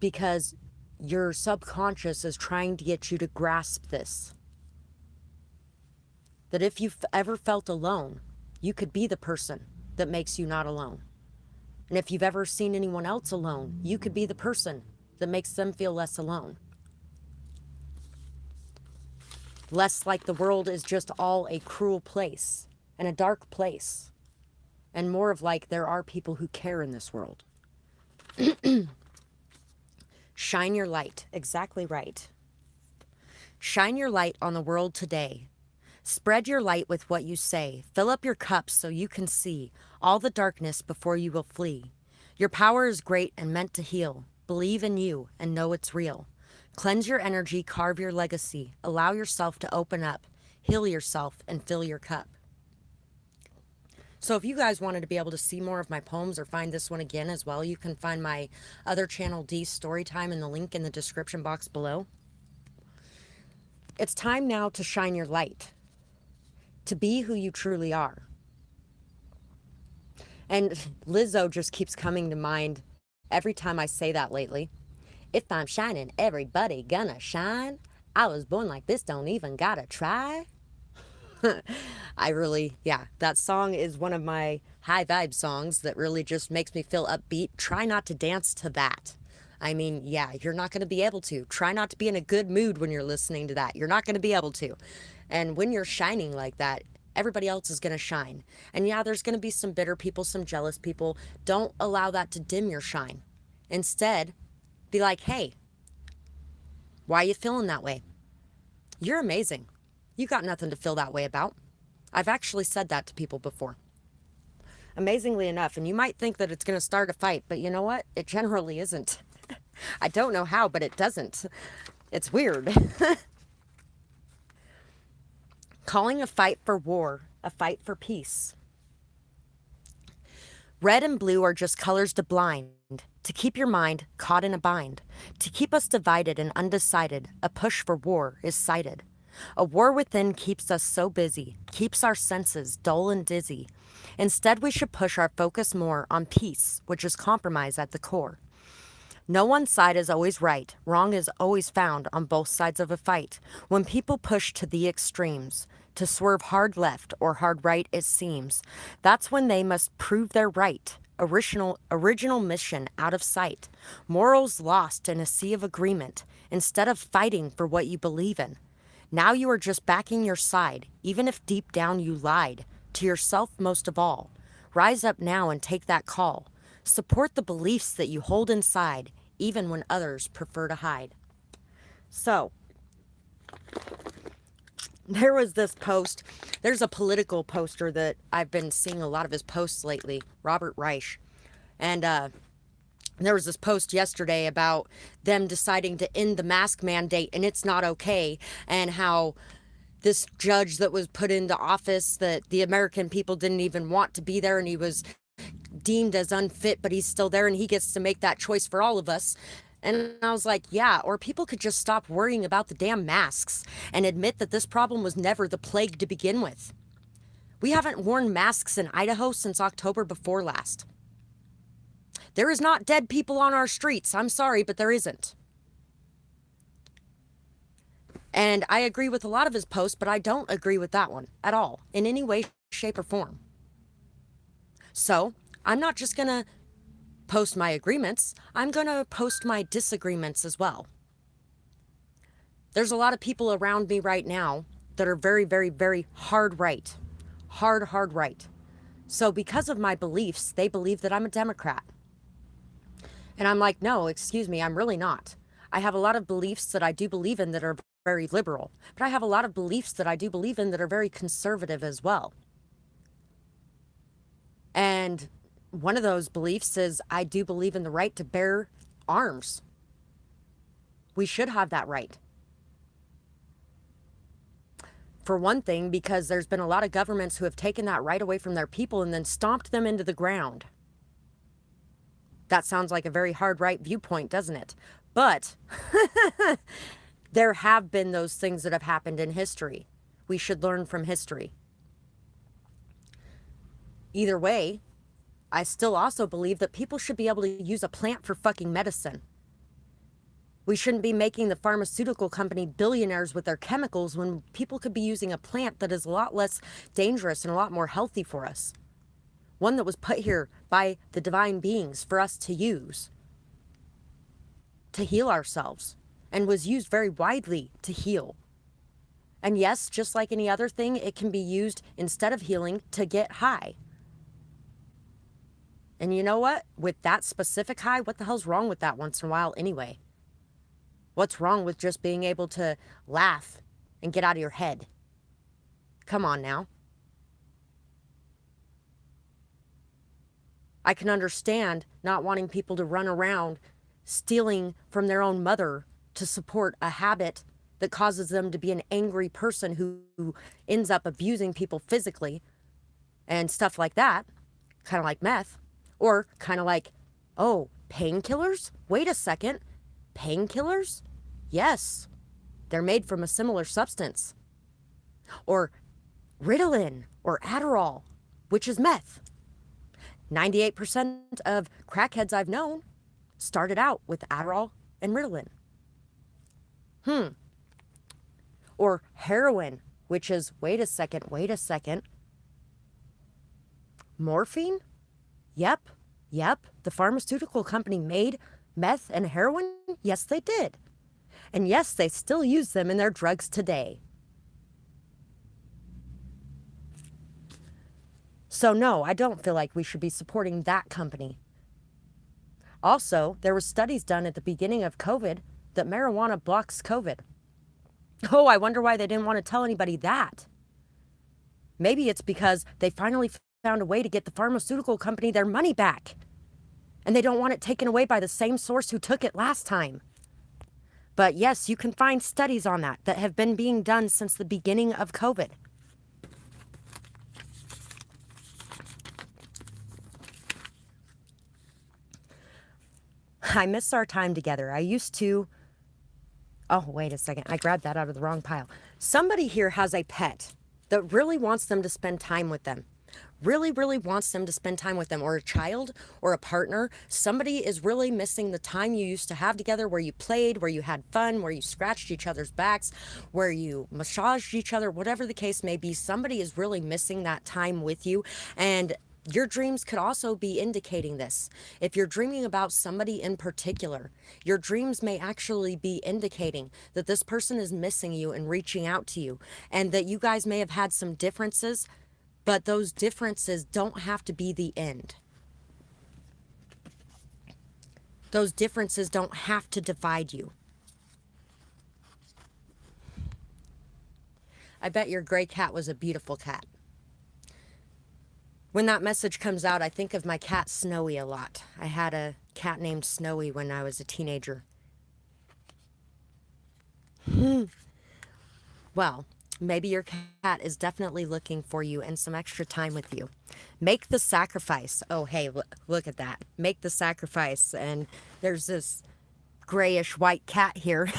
because your subconscious is trying to get you to grasp this. That if you've ever felt alone, you could be the person that makes you not alone. And if you've ever seen anyone else alone, you could be the person that makes them feel less alone. Less like the world is just all a cruel place and a dark place. And more of like there are people who care in this world. Shine your light. Exactly right. Shine your light on the world today. Spread your light with what you say. Fill up your cups so you can see all the darkness before you will flee. Your power is great and meant to heal. Believe in you and know it's real. Cleanse your energy, carve your legacy. Allow yourself to open up, heal yourself, and fill your cup. So if you guys wanted to be able to see more of my poems or find this one again as well, you can find my other channel, D Storytime, in the link in the description box below. It's time now to shine your light, to be who you truly are. And Lizzo just keeps coming to mind every time I say that lately. If I'm shining, everybody gonna shine. I was born like this, don't even gotta try. That song is one of my high vibe songs that really just makes me feel upbeat. Try not to dance to that. I mean, yeah, you're not going to be able to. Try not to be in a good mood when you're listening to that. You're not going to be able to. And when you're shining like that, everybody else is going to shine. And yeah, there's going to be some bitter people, some jealous people. Don't allow that to dim your shine. Instead, be like, hey, why are you feeling that way? You're amazing. You got nothing to feel that way about. I've actually said that to people before. Amazingly enough, and you might think that it's going to start a fight, but you know what? It generally isn't. I don't know how, but it doesn't. It's weird. Calling a fight for war, a fight for peace. Red and blue are just colors to blind, to keep your mind caught in a bind, to keep us divided and undecided. A push for war is cited. A war within keeps us so busy, keeps our senses dull and dizzy. Instead, we should push our focus more on peace, which is compromise at the core. No one side is always right. Wrong is always found on both sides of a fight. When people push to the extremes, to swerve hard left or hard right, it seems, that's when they must prove they're right. Original mission out of sight. Morals lost in a sea of agreement, instead of fighting for what you believe in. Now you are just backing your side, even if deep down you lied, to yourself most of all. Rise up now and take that call. Support the beliefs that you hold inside, even when others prefer to hide. So, there was this post. There's a political poster that I've been seeing a lot of his posts lately, Robert Reich. And there was this post yesterday about them deciding to end the mask mandate, and it's not okay, and how this judge that was put into office that the American people didn't even want to be there, and he was deemed as unfit, but he's still there and he gets to make that choice for all of us. And I was like, yeah, or people could just stop worrying about the damn masks and admit that this problem was never the plague to begin with. We haven't worn masks in Idaho since October before last. There is not dead people on our streets. I'm sorry, but there isn't. And I agree with a lot of his posts, but I don't agree with that one at all, in any way, shape, or form. So, I'm not just going to post my agreements, I'm going to post my disagreements as well. There's a lot of people around me right now that are very, very, very hard right. Hard right. So because of my beliefs, they believe that I'm a Democrat. And I'm like, no, excuse me, I'm really not. I have a lot of beliefs that I do believe in that are very liberal, but I have a lot of beliefs that I do believe in that are very conservative as well. And one of those beliefs is I do believe in the right to bear arms. We should have that right. For one thing, because there's been a lot of governments who have taken that right away from their people and then stomped them into the ground. That sounds like a very hard right viewpoint, doesn't it? But there have been those things that have happened in history. We should learn from history. Either way, I still also believe that people should be able to use a plant for fucking medicine. We shouldn't be making the pharmaceutical company billionaires with their chemicals when people could be using a plant that is a lot less dangerous and a lot more healthy for us. One that was put here by the divine beings for us to use, to heal ourselves, and was used very widely to heal. And yes, just like any other thing, it can be used instead of healing to get high. And you know what? With that specific high, what the hell's wrong with that once in a while anyway? What's wrong with just being able to laugh and get out of your head? Come on now. I can understand not wanting people to run around stealing from their own mother to support a habit that causes them to be an angry person who ends up abusing people physically and stuff like that, kind of like meth, or kind of like, oh, painkillers? Wait a second, painkillers? Yes, they're made from a similar substance. Or Ritalin or Adderall, which is meth. 98% of crackheads I've known started out with Adderall and Ritalin. Or heroin, which is, wait a second. Morphine? Yep. The pharmaceutical company made meth and heroin? Yes, they did. And yes, they still use them in their drugs today. So no, I don't feel like we should be supporting that company. Also, there were studies done at the beginning of COVID that marijuana blocks COVID. Oh, I wonder why they didn't want to tell anybody that. Maybe it's because they finally found a way to get the pharmaceutical company their money back. And they don't want it taken away by the same source who took it last time. But yes, you can find studies on that have been being done since the beginning of COVID. I miss our time together. I used to... Oh, wait a second. I grabbed that out of the wrong pile. Somebody here has a pet that really wants them to spend time with them. Really wants them to spend time with them, or a child or a partner. Somebody is really missing the time you used to have together, where you played, where you had fun, where you scratched each other's backs, where you massaged each other, whatever the case may be. Somebody is really missing that time with you. And your dreams could also be indicating this. If you're dreaming about somebody in particular, your dreams may actually be indicating that this person is missing you and reaching out to you, and that you guys may have had some differences, but those differences don't have to be the end. Those differences don't have to divide you. I bet your gray cat was a beautiful cat. When that message comes out, I think of my cat Snowy a lot. I had a cat named Snowy when I was a teenager. Well, maybe your cat is definitely looking for you and some extra time with you. Make the sacrifice. Oh, hey, look at that. Make the sacrifice. And there's this grayish white cat here.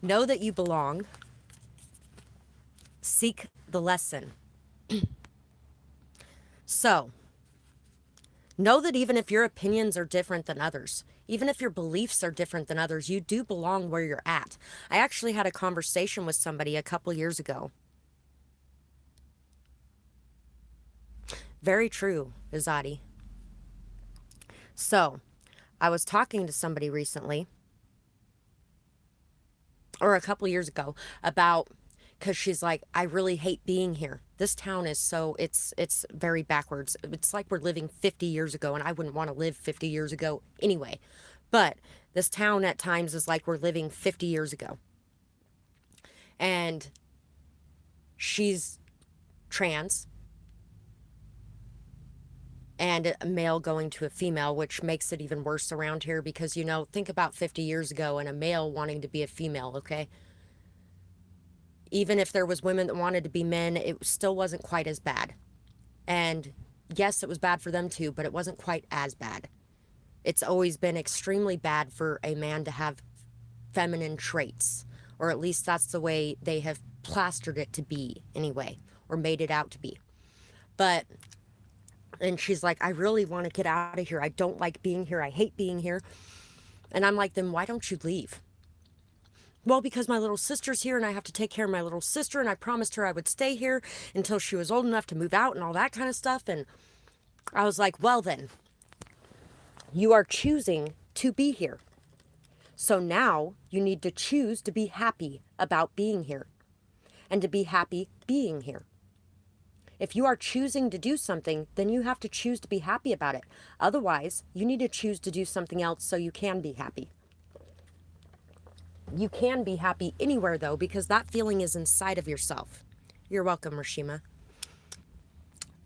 Know that you belong. Seek the lesson. So, know that even if your opinions are different than others, even if your beliefs are different than others, you do belong where you're at. I actually had a conversation with somebody a couple years ago. Very true, Izadi. So, I was talking to somebody recently, or a couple years ago, about, because she's like, I really hate being here. This town is so, it's very backwards. It's like we're living 50 years ago, and I wouldn't want to live 50 years ago anyway. But this town at times is like we're living 50 years ago. And she's trans, and a male going to a female, which makes it even worse around here because, you know, think about 50 years ago and a male wanting to be a female, okay? Even if there was women that wanted to be men, it still wasn't quite as bad. And yes, it was bad for them too, but it wasn't quite as bad. It's always been extremely bad for a man to have feminine traits, or at least that's the way they have plastered it to be anyway, or made it out to be. But, and she's like, I really want to get out of here. I don't like being here. I hate being here. And I'm like, then why don't you leave? Well, because my little sister's here and I have to take care of my little sister, and I promised her I would stay here until she was old enough to move out and all that kind of stuff. And I was like, well then, you are choosing to be here. So now you need to choose to be happy about being here and to be happy being here. If you are choosing to do something, then you have to choose to be happy about it. Otherwise, you need to choose to do something else so you can be happy. You can be happy anywhere, though, because that feeling is inside of yourself. You're welcome, Rashima.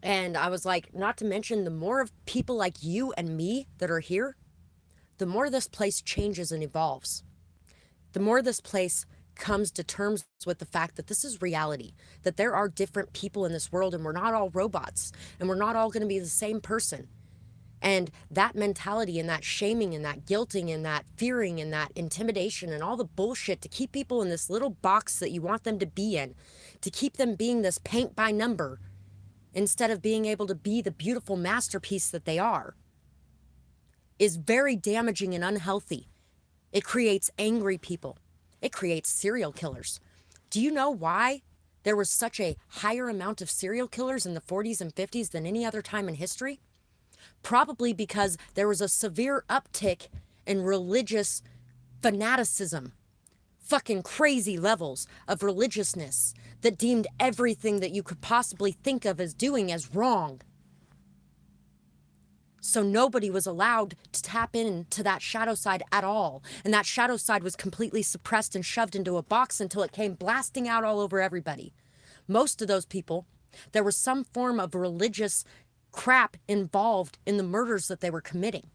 And I was like, not to mention, the more of people like you and me that are here, the more this place changes and evolves. The more this place comes to terms with the fact that this is reality, that there are different people in this world and we're not all robots and we're not all going to be the same person. And that mentality and that shaming and that guilting and that fearing and that intimidation and all the bullshit to keep people in this little box that you want them to be in, to keep them being this paint by number instead of being able to be the beautiful masterpiece that they are, is very damaging and unhealthy. It creates angry people. It creates serial killers. Do you know why there was such a higher amount of serial killers in the 40s and 50s than any other time in history? Probably because there was a severe uptick in religious fanaticism, fucking crazy levels of religiousness that deemed everything that you could possibly think of as doing as wrong. So nobody was allowed to tap into that shadow side at all. And that shadow side was completely suppressed and shoved into a box until it came blasting out all over everybody. Most of those people, there was some form of religious crap involved in the murders that they were committing.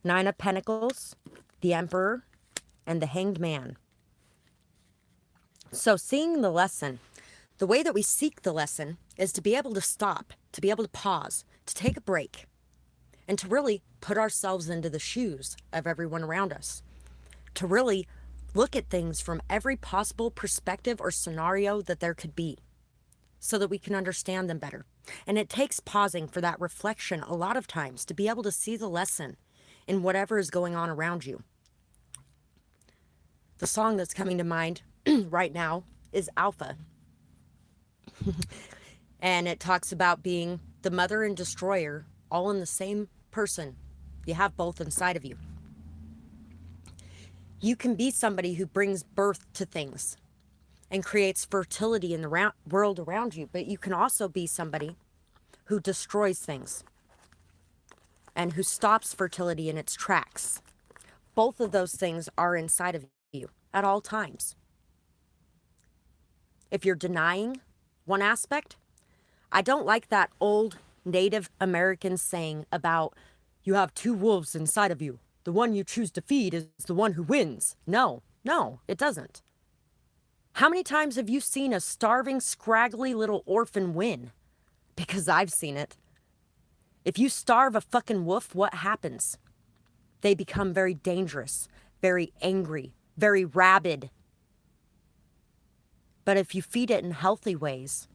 Nine of Pentacles, the Emperor, and the Hanged Man. So seeing the lesson, the way that we seek the lesson is to be able to stop, to be able to pause, to take a break, and to really put ourselves into the shoes of everyone around us, to really look at things from every possible perspective or scenario that there could be so that we can understand them better. And it takes pausing for that reflection a lot of times to be able to see the lesson in whatever is going on around you. The song that's coming to mind right now is Alpha. And it talks about being the mother and destroyer all in the same person. You have both inside of you. You can be somebody who brings birth to things and creates fertility in the world around you, but you can also be somebody who destroys things and who stops fertility in its tracks. Both of those things are inside of you at all times. If you're denying one aspect, I don't like that old Native American saying about you have two wolves inside of you. The one you choose to feed is the one who wins. No, it doesn't. How many times have you seen a starving, scraggly little orphan win? Because I've seen it. If you starve a fucking wolf, what happens? They become very dangerous, very angry, very rabid. But if you feed it in healthy ways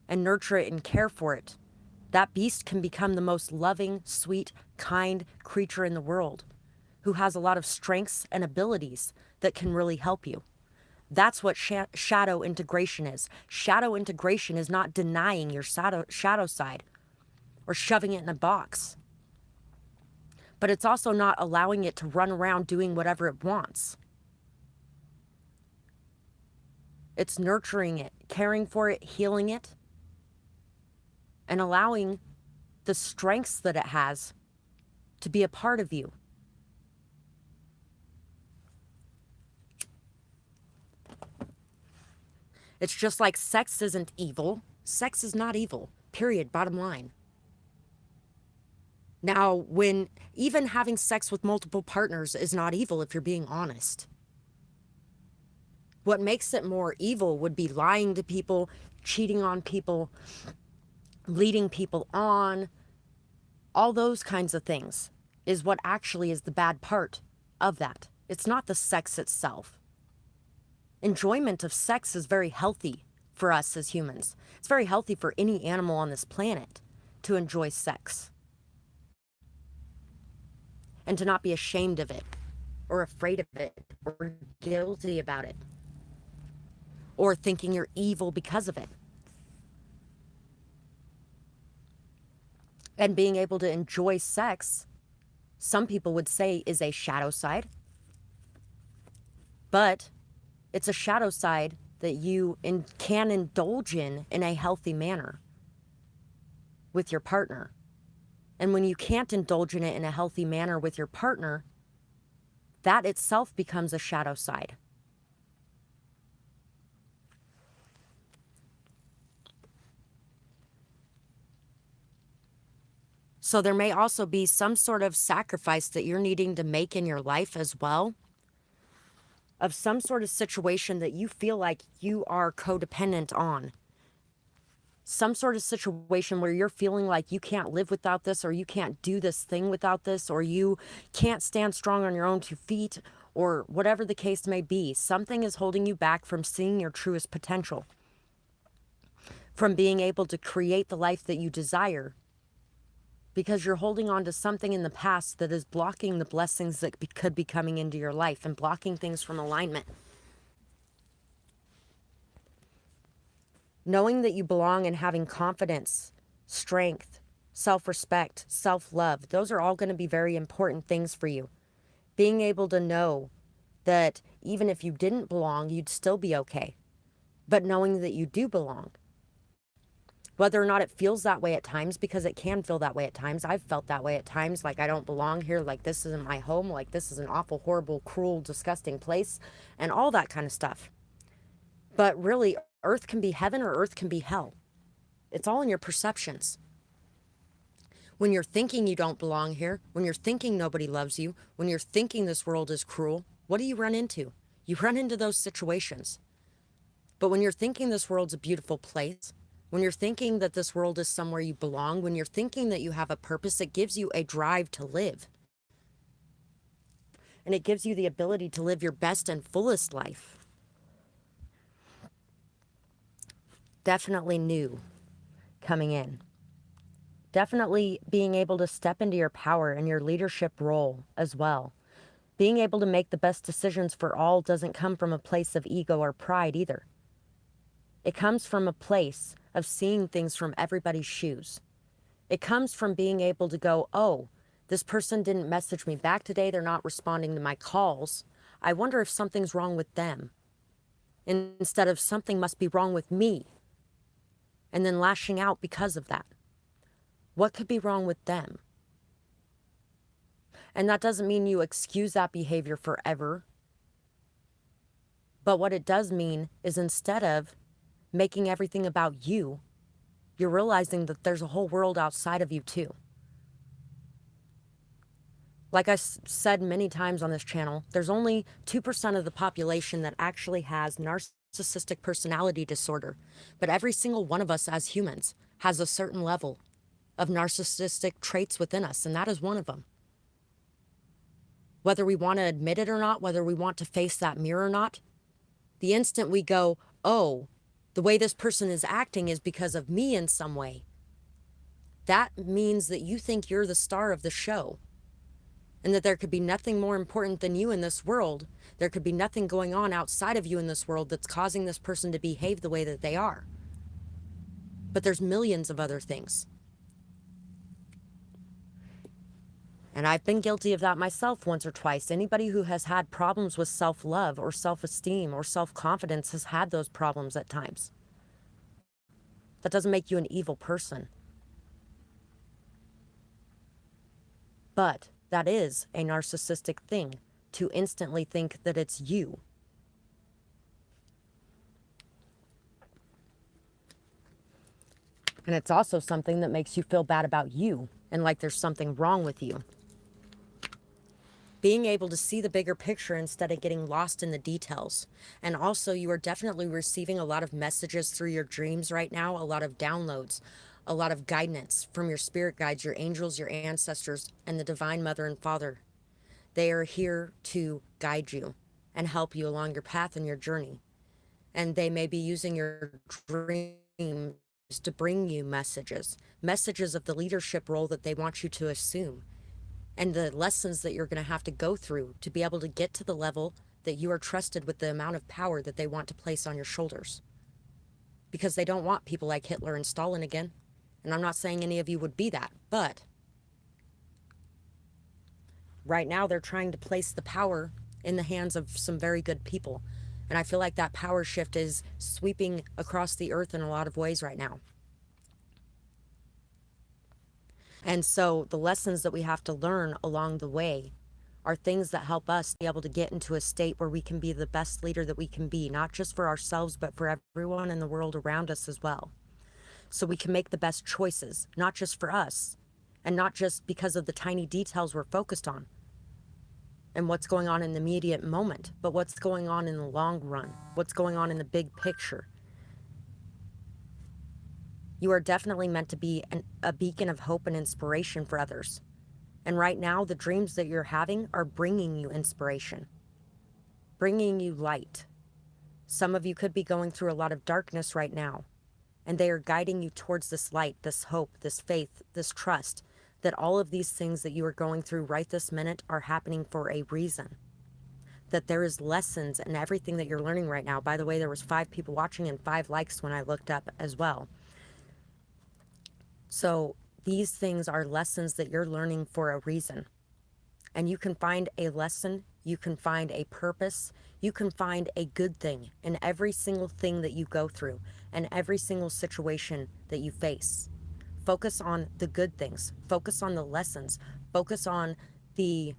and nurture it and care for it, that beast can become the most loving, sweet, kind creature in the world who has a lot of strengths and abilities that can really help you. That's what shadow integration is. Shadow integration is not denying your shadow side or shoving it in a box. But it's also not allowing it to run around doing whatever it wants. It's nurturing it, caring for it, healing it, and allowing the strengths that it has to be a part of you. It's just like sex isn't evil. Sex is not evil, period, bottom line. Now, when even having sex with multiple partners is not evil if you're being honest. What makes it more evil would be lying to people, cheating on people, leading people on. All those kinds of things is what actually is the bad part of that. It's not the sex itself. Enjoyment of sex is very healthy for us as humans. It's very healthy for any animal on this planet to enjoy sex and to not be ashamed of it or afraid of it or guilty about it or thinking you're evil because of it. And being able to enjoy sex, some people would say, is a shadow side. But it's a shadow side that you can indulge in a healthy manner with your partner. And when you can't indulge in it in a healthy manner with your partner, that itself becomes a shadow side. So there may also be some sort of sacrifice that you're needing to make in your life as well, of some sort of situation that you feel like you are codependent on. Some sort of situation where you're feeling like you can't live without this, or you can't do this thing without this, or you can't stand strong on your own 2 feet, or whatever the case may be. Something is holding you back from seeing your truest potential, from being able to create the life that you desire, because you're holding on to something in the past that is blocking the blessings that could be coming into your life and blocking things from alignment. Knowing that you belong and having confidence, strength, self-respect, self-love, those are all going to be very important things for you. Being able to know that even if you didn't belong, you'd still be okay. But knowing that you do belong. Whether or not it feels that way at times, because it can feel that way at times. I've felt that way at times, like I don't belong here, like this isn't my home, like this is an awful, horrible, cruel, disgusting place, and all that kind of stuff. But really, earth can be heaven or earth can be hell. It's all in your perceptions. When you're thinking you don't belong here, when you're thinking nobody loves you, when you're thinking this world is cruel, what do you run into? You run into those situations. But when you're thinking this world's a beautiful place, When you're thinking that this world is somewhere you belong, when you're thinking that you have a purpose, it gives you a drive to live. And it gives you the ability to live your best and fullest life. Definitely new coming in. Definitely being able to step into your power and your leadership role as well. Being able to make the best decisions for all doesn't come from a place of ego or pride either. It comes from a place of seeing things from everybody's shoes. It comes from being able to go, oh, this person didn't message me back today. They're not responding to my calls. I wonder if something's wrong with them. Instead of something must be wrong with me. And then lashing out because of that. What could be wrong with them? And that doesn't mean you excuse that behavior forever. But what it does mean is instead of making everything about you, you're realizing that there's a whole world outside of you too. Like I said many times on this channel, there's only 2% of the population that actually has narcissistic personality disorder. But every single one of us as humans has a certain level of narcissistic traits within us, and that is one of them. Whether we want to admit it or not, whether we want to face that mirror or not, the instant we go, oh, the way this person is acting is because of me in some way, that means that you think you're the star of the show. And that there could be nothing more important than you in this world. There could be nothing going on outside of you in this world that's causing this person to behave the way that they are. But there's millions of other things. And I've been guilty of that myself once or twice. Anybody who has had problems with self-love or self-esteem or self-confidence has had those problems at times. That doesn't make you an evil person. But that is a narcissistic thing, to instantly think that it's you. And it's also something that makes you feel bad about you and like there's something wrong with you. Being able to see the bigger picture instead of getting lost in the details. And also, you are definitely receiving a lot of messages through your dreams right now, a lot of downloads, a lot of guidance from your spirit guides, your angels, your ancestors, and the Divine Mother and Father. They are here to guide you and help you along your path and your journey. And they may be using your dreams to bring you messages of the leadership role that they want you to assume, and the lessons that you're going to have to go through to be able to get to the level that you are trusted with the amount of power that they want to place on your shoulders. Because they don't want people like Hitler and Stalin again. And I'm not saying any of you would be that, but right now they're trying to place the power in the hands of some very good people. And I feel like that power shift is sweeping across the earth in a lot of ways right now. And so the lessons that we have to learn along the way are things that help us be able to get into a state where we can be the best leader that we can be, not just for ourselves, but for everyone in the world around us as well. So we can make the best choices, not just for us, and not just because of the tiny details we're focused on and what's going on in the immediate moment, but what's going on in the long run, what's going on in the big picture. You are definitely meant to be a beacon of hope and inspiration for others. And right now, the dreams that you're having are bringing you inspiration, bringing you light. Some of you could be going through a lot of darkness right now, and they are guiding you towards this light, this hope, this faith, this trust, that all of these things that you are going through right this minute are happening for a reason. That there is lessons in everything that you're learning right now. By the way, there was 5 people watching and 5 likes when I looked up as well. So these things are lessons that you're learning for a reason. And you can find a lesson, you can find a purpose, you can find a good thing in every single thing that you go through and every single situation that you face. Focus on the good things, focus on the lessons, focus on the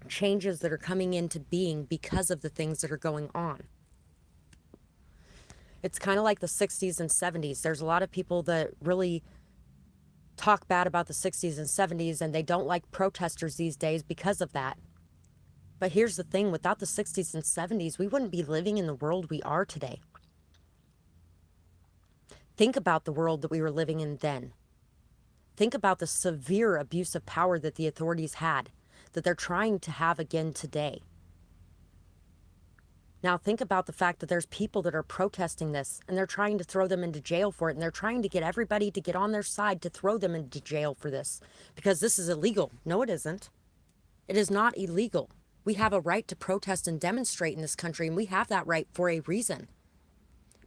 changes that are coming into being because of the things that are going on. It's kind of like the 60s and 70s. There's a lot of people that really talk bad about the 60s and 70s, and they don't like protesters these days because of that. But here's the thing, without the 60s and 70s, we wouldn't be living in the world we are today. Think about the world that we were living in then. Think about the severe abuse of power that the authorities had, that they're trying to have again today. Now think about the fact that there's people that are protesting this, and they're trying to throw them into jail for it, and they're trying to get everybody to get on their side to throw them into jail for this, because this is illegal. No, it isn't. It is not illegal. We have a right to protest and demonstrate in this country, and we have that right for a reason.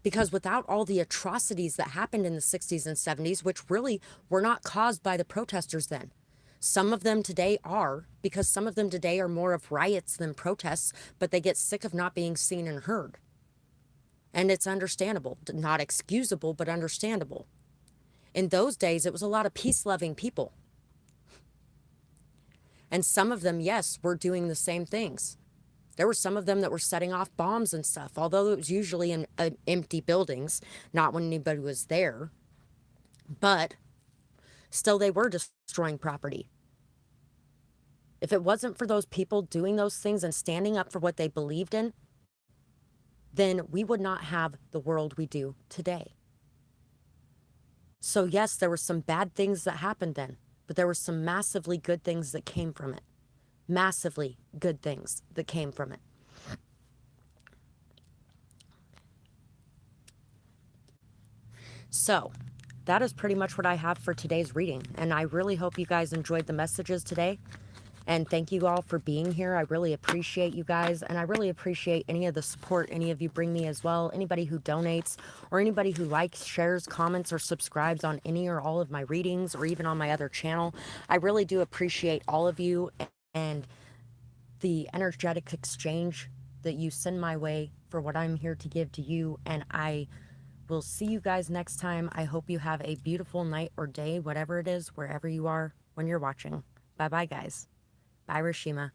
Because without all the atrocities that happened in the 60s and 70s, which really were not caused by the protesters then, some of them today are, because some of them today are more of riots than protests, but they get sick of not being seen and heard. And it's understandable, not excusable, but understandable. In those days, it was a lot of peace-loving people. And some of them, yes, were doing the same things. There were some of them that were setting off bombs and stuff, although it was usually in empty buildings, not when anybody was there. But still, they were destroying property. If it wasn't for those people doing those things and standing up for what they believed in, then we would not have the world we do today. So yes, there were some bad things that happened then, but there were some massively good things that came from it. Massively good things that came from it. So that is pretty much what I have for today's reading. And I really hope you guys enjoyed the messages today. And thank you all for being here. I really appreciate you guys. And I really appreciate any of the support any of you bring me as well. Anybody who donates, or anybody who likes, shares, comments, or subscribes on any or all of my readings, or even on my other channel. I really do appreciate all of you and the energetic exchange that you send my way for what I'm here to give to you. And I will see you guys next time. I hope you have a beautiful night or day, whatever it is, wherever you are when you're watching. Bye-bye, guys. Bye, Rashima.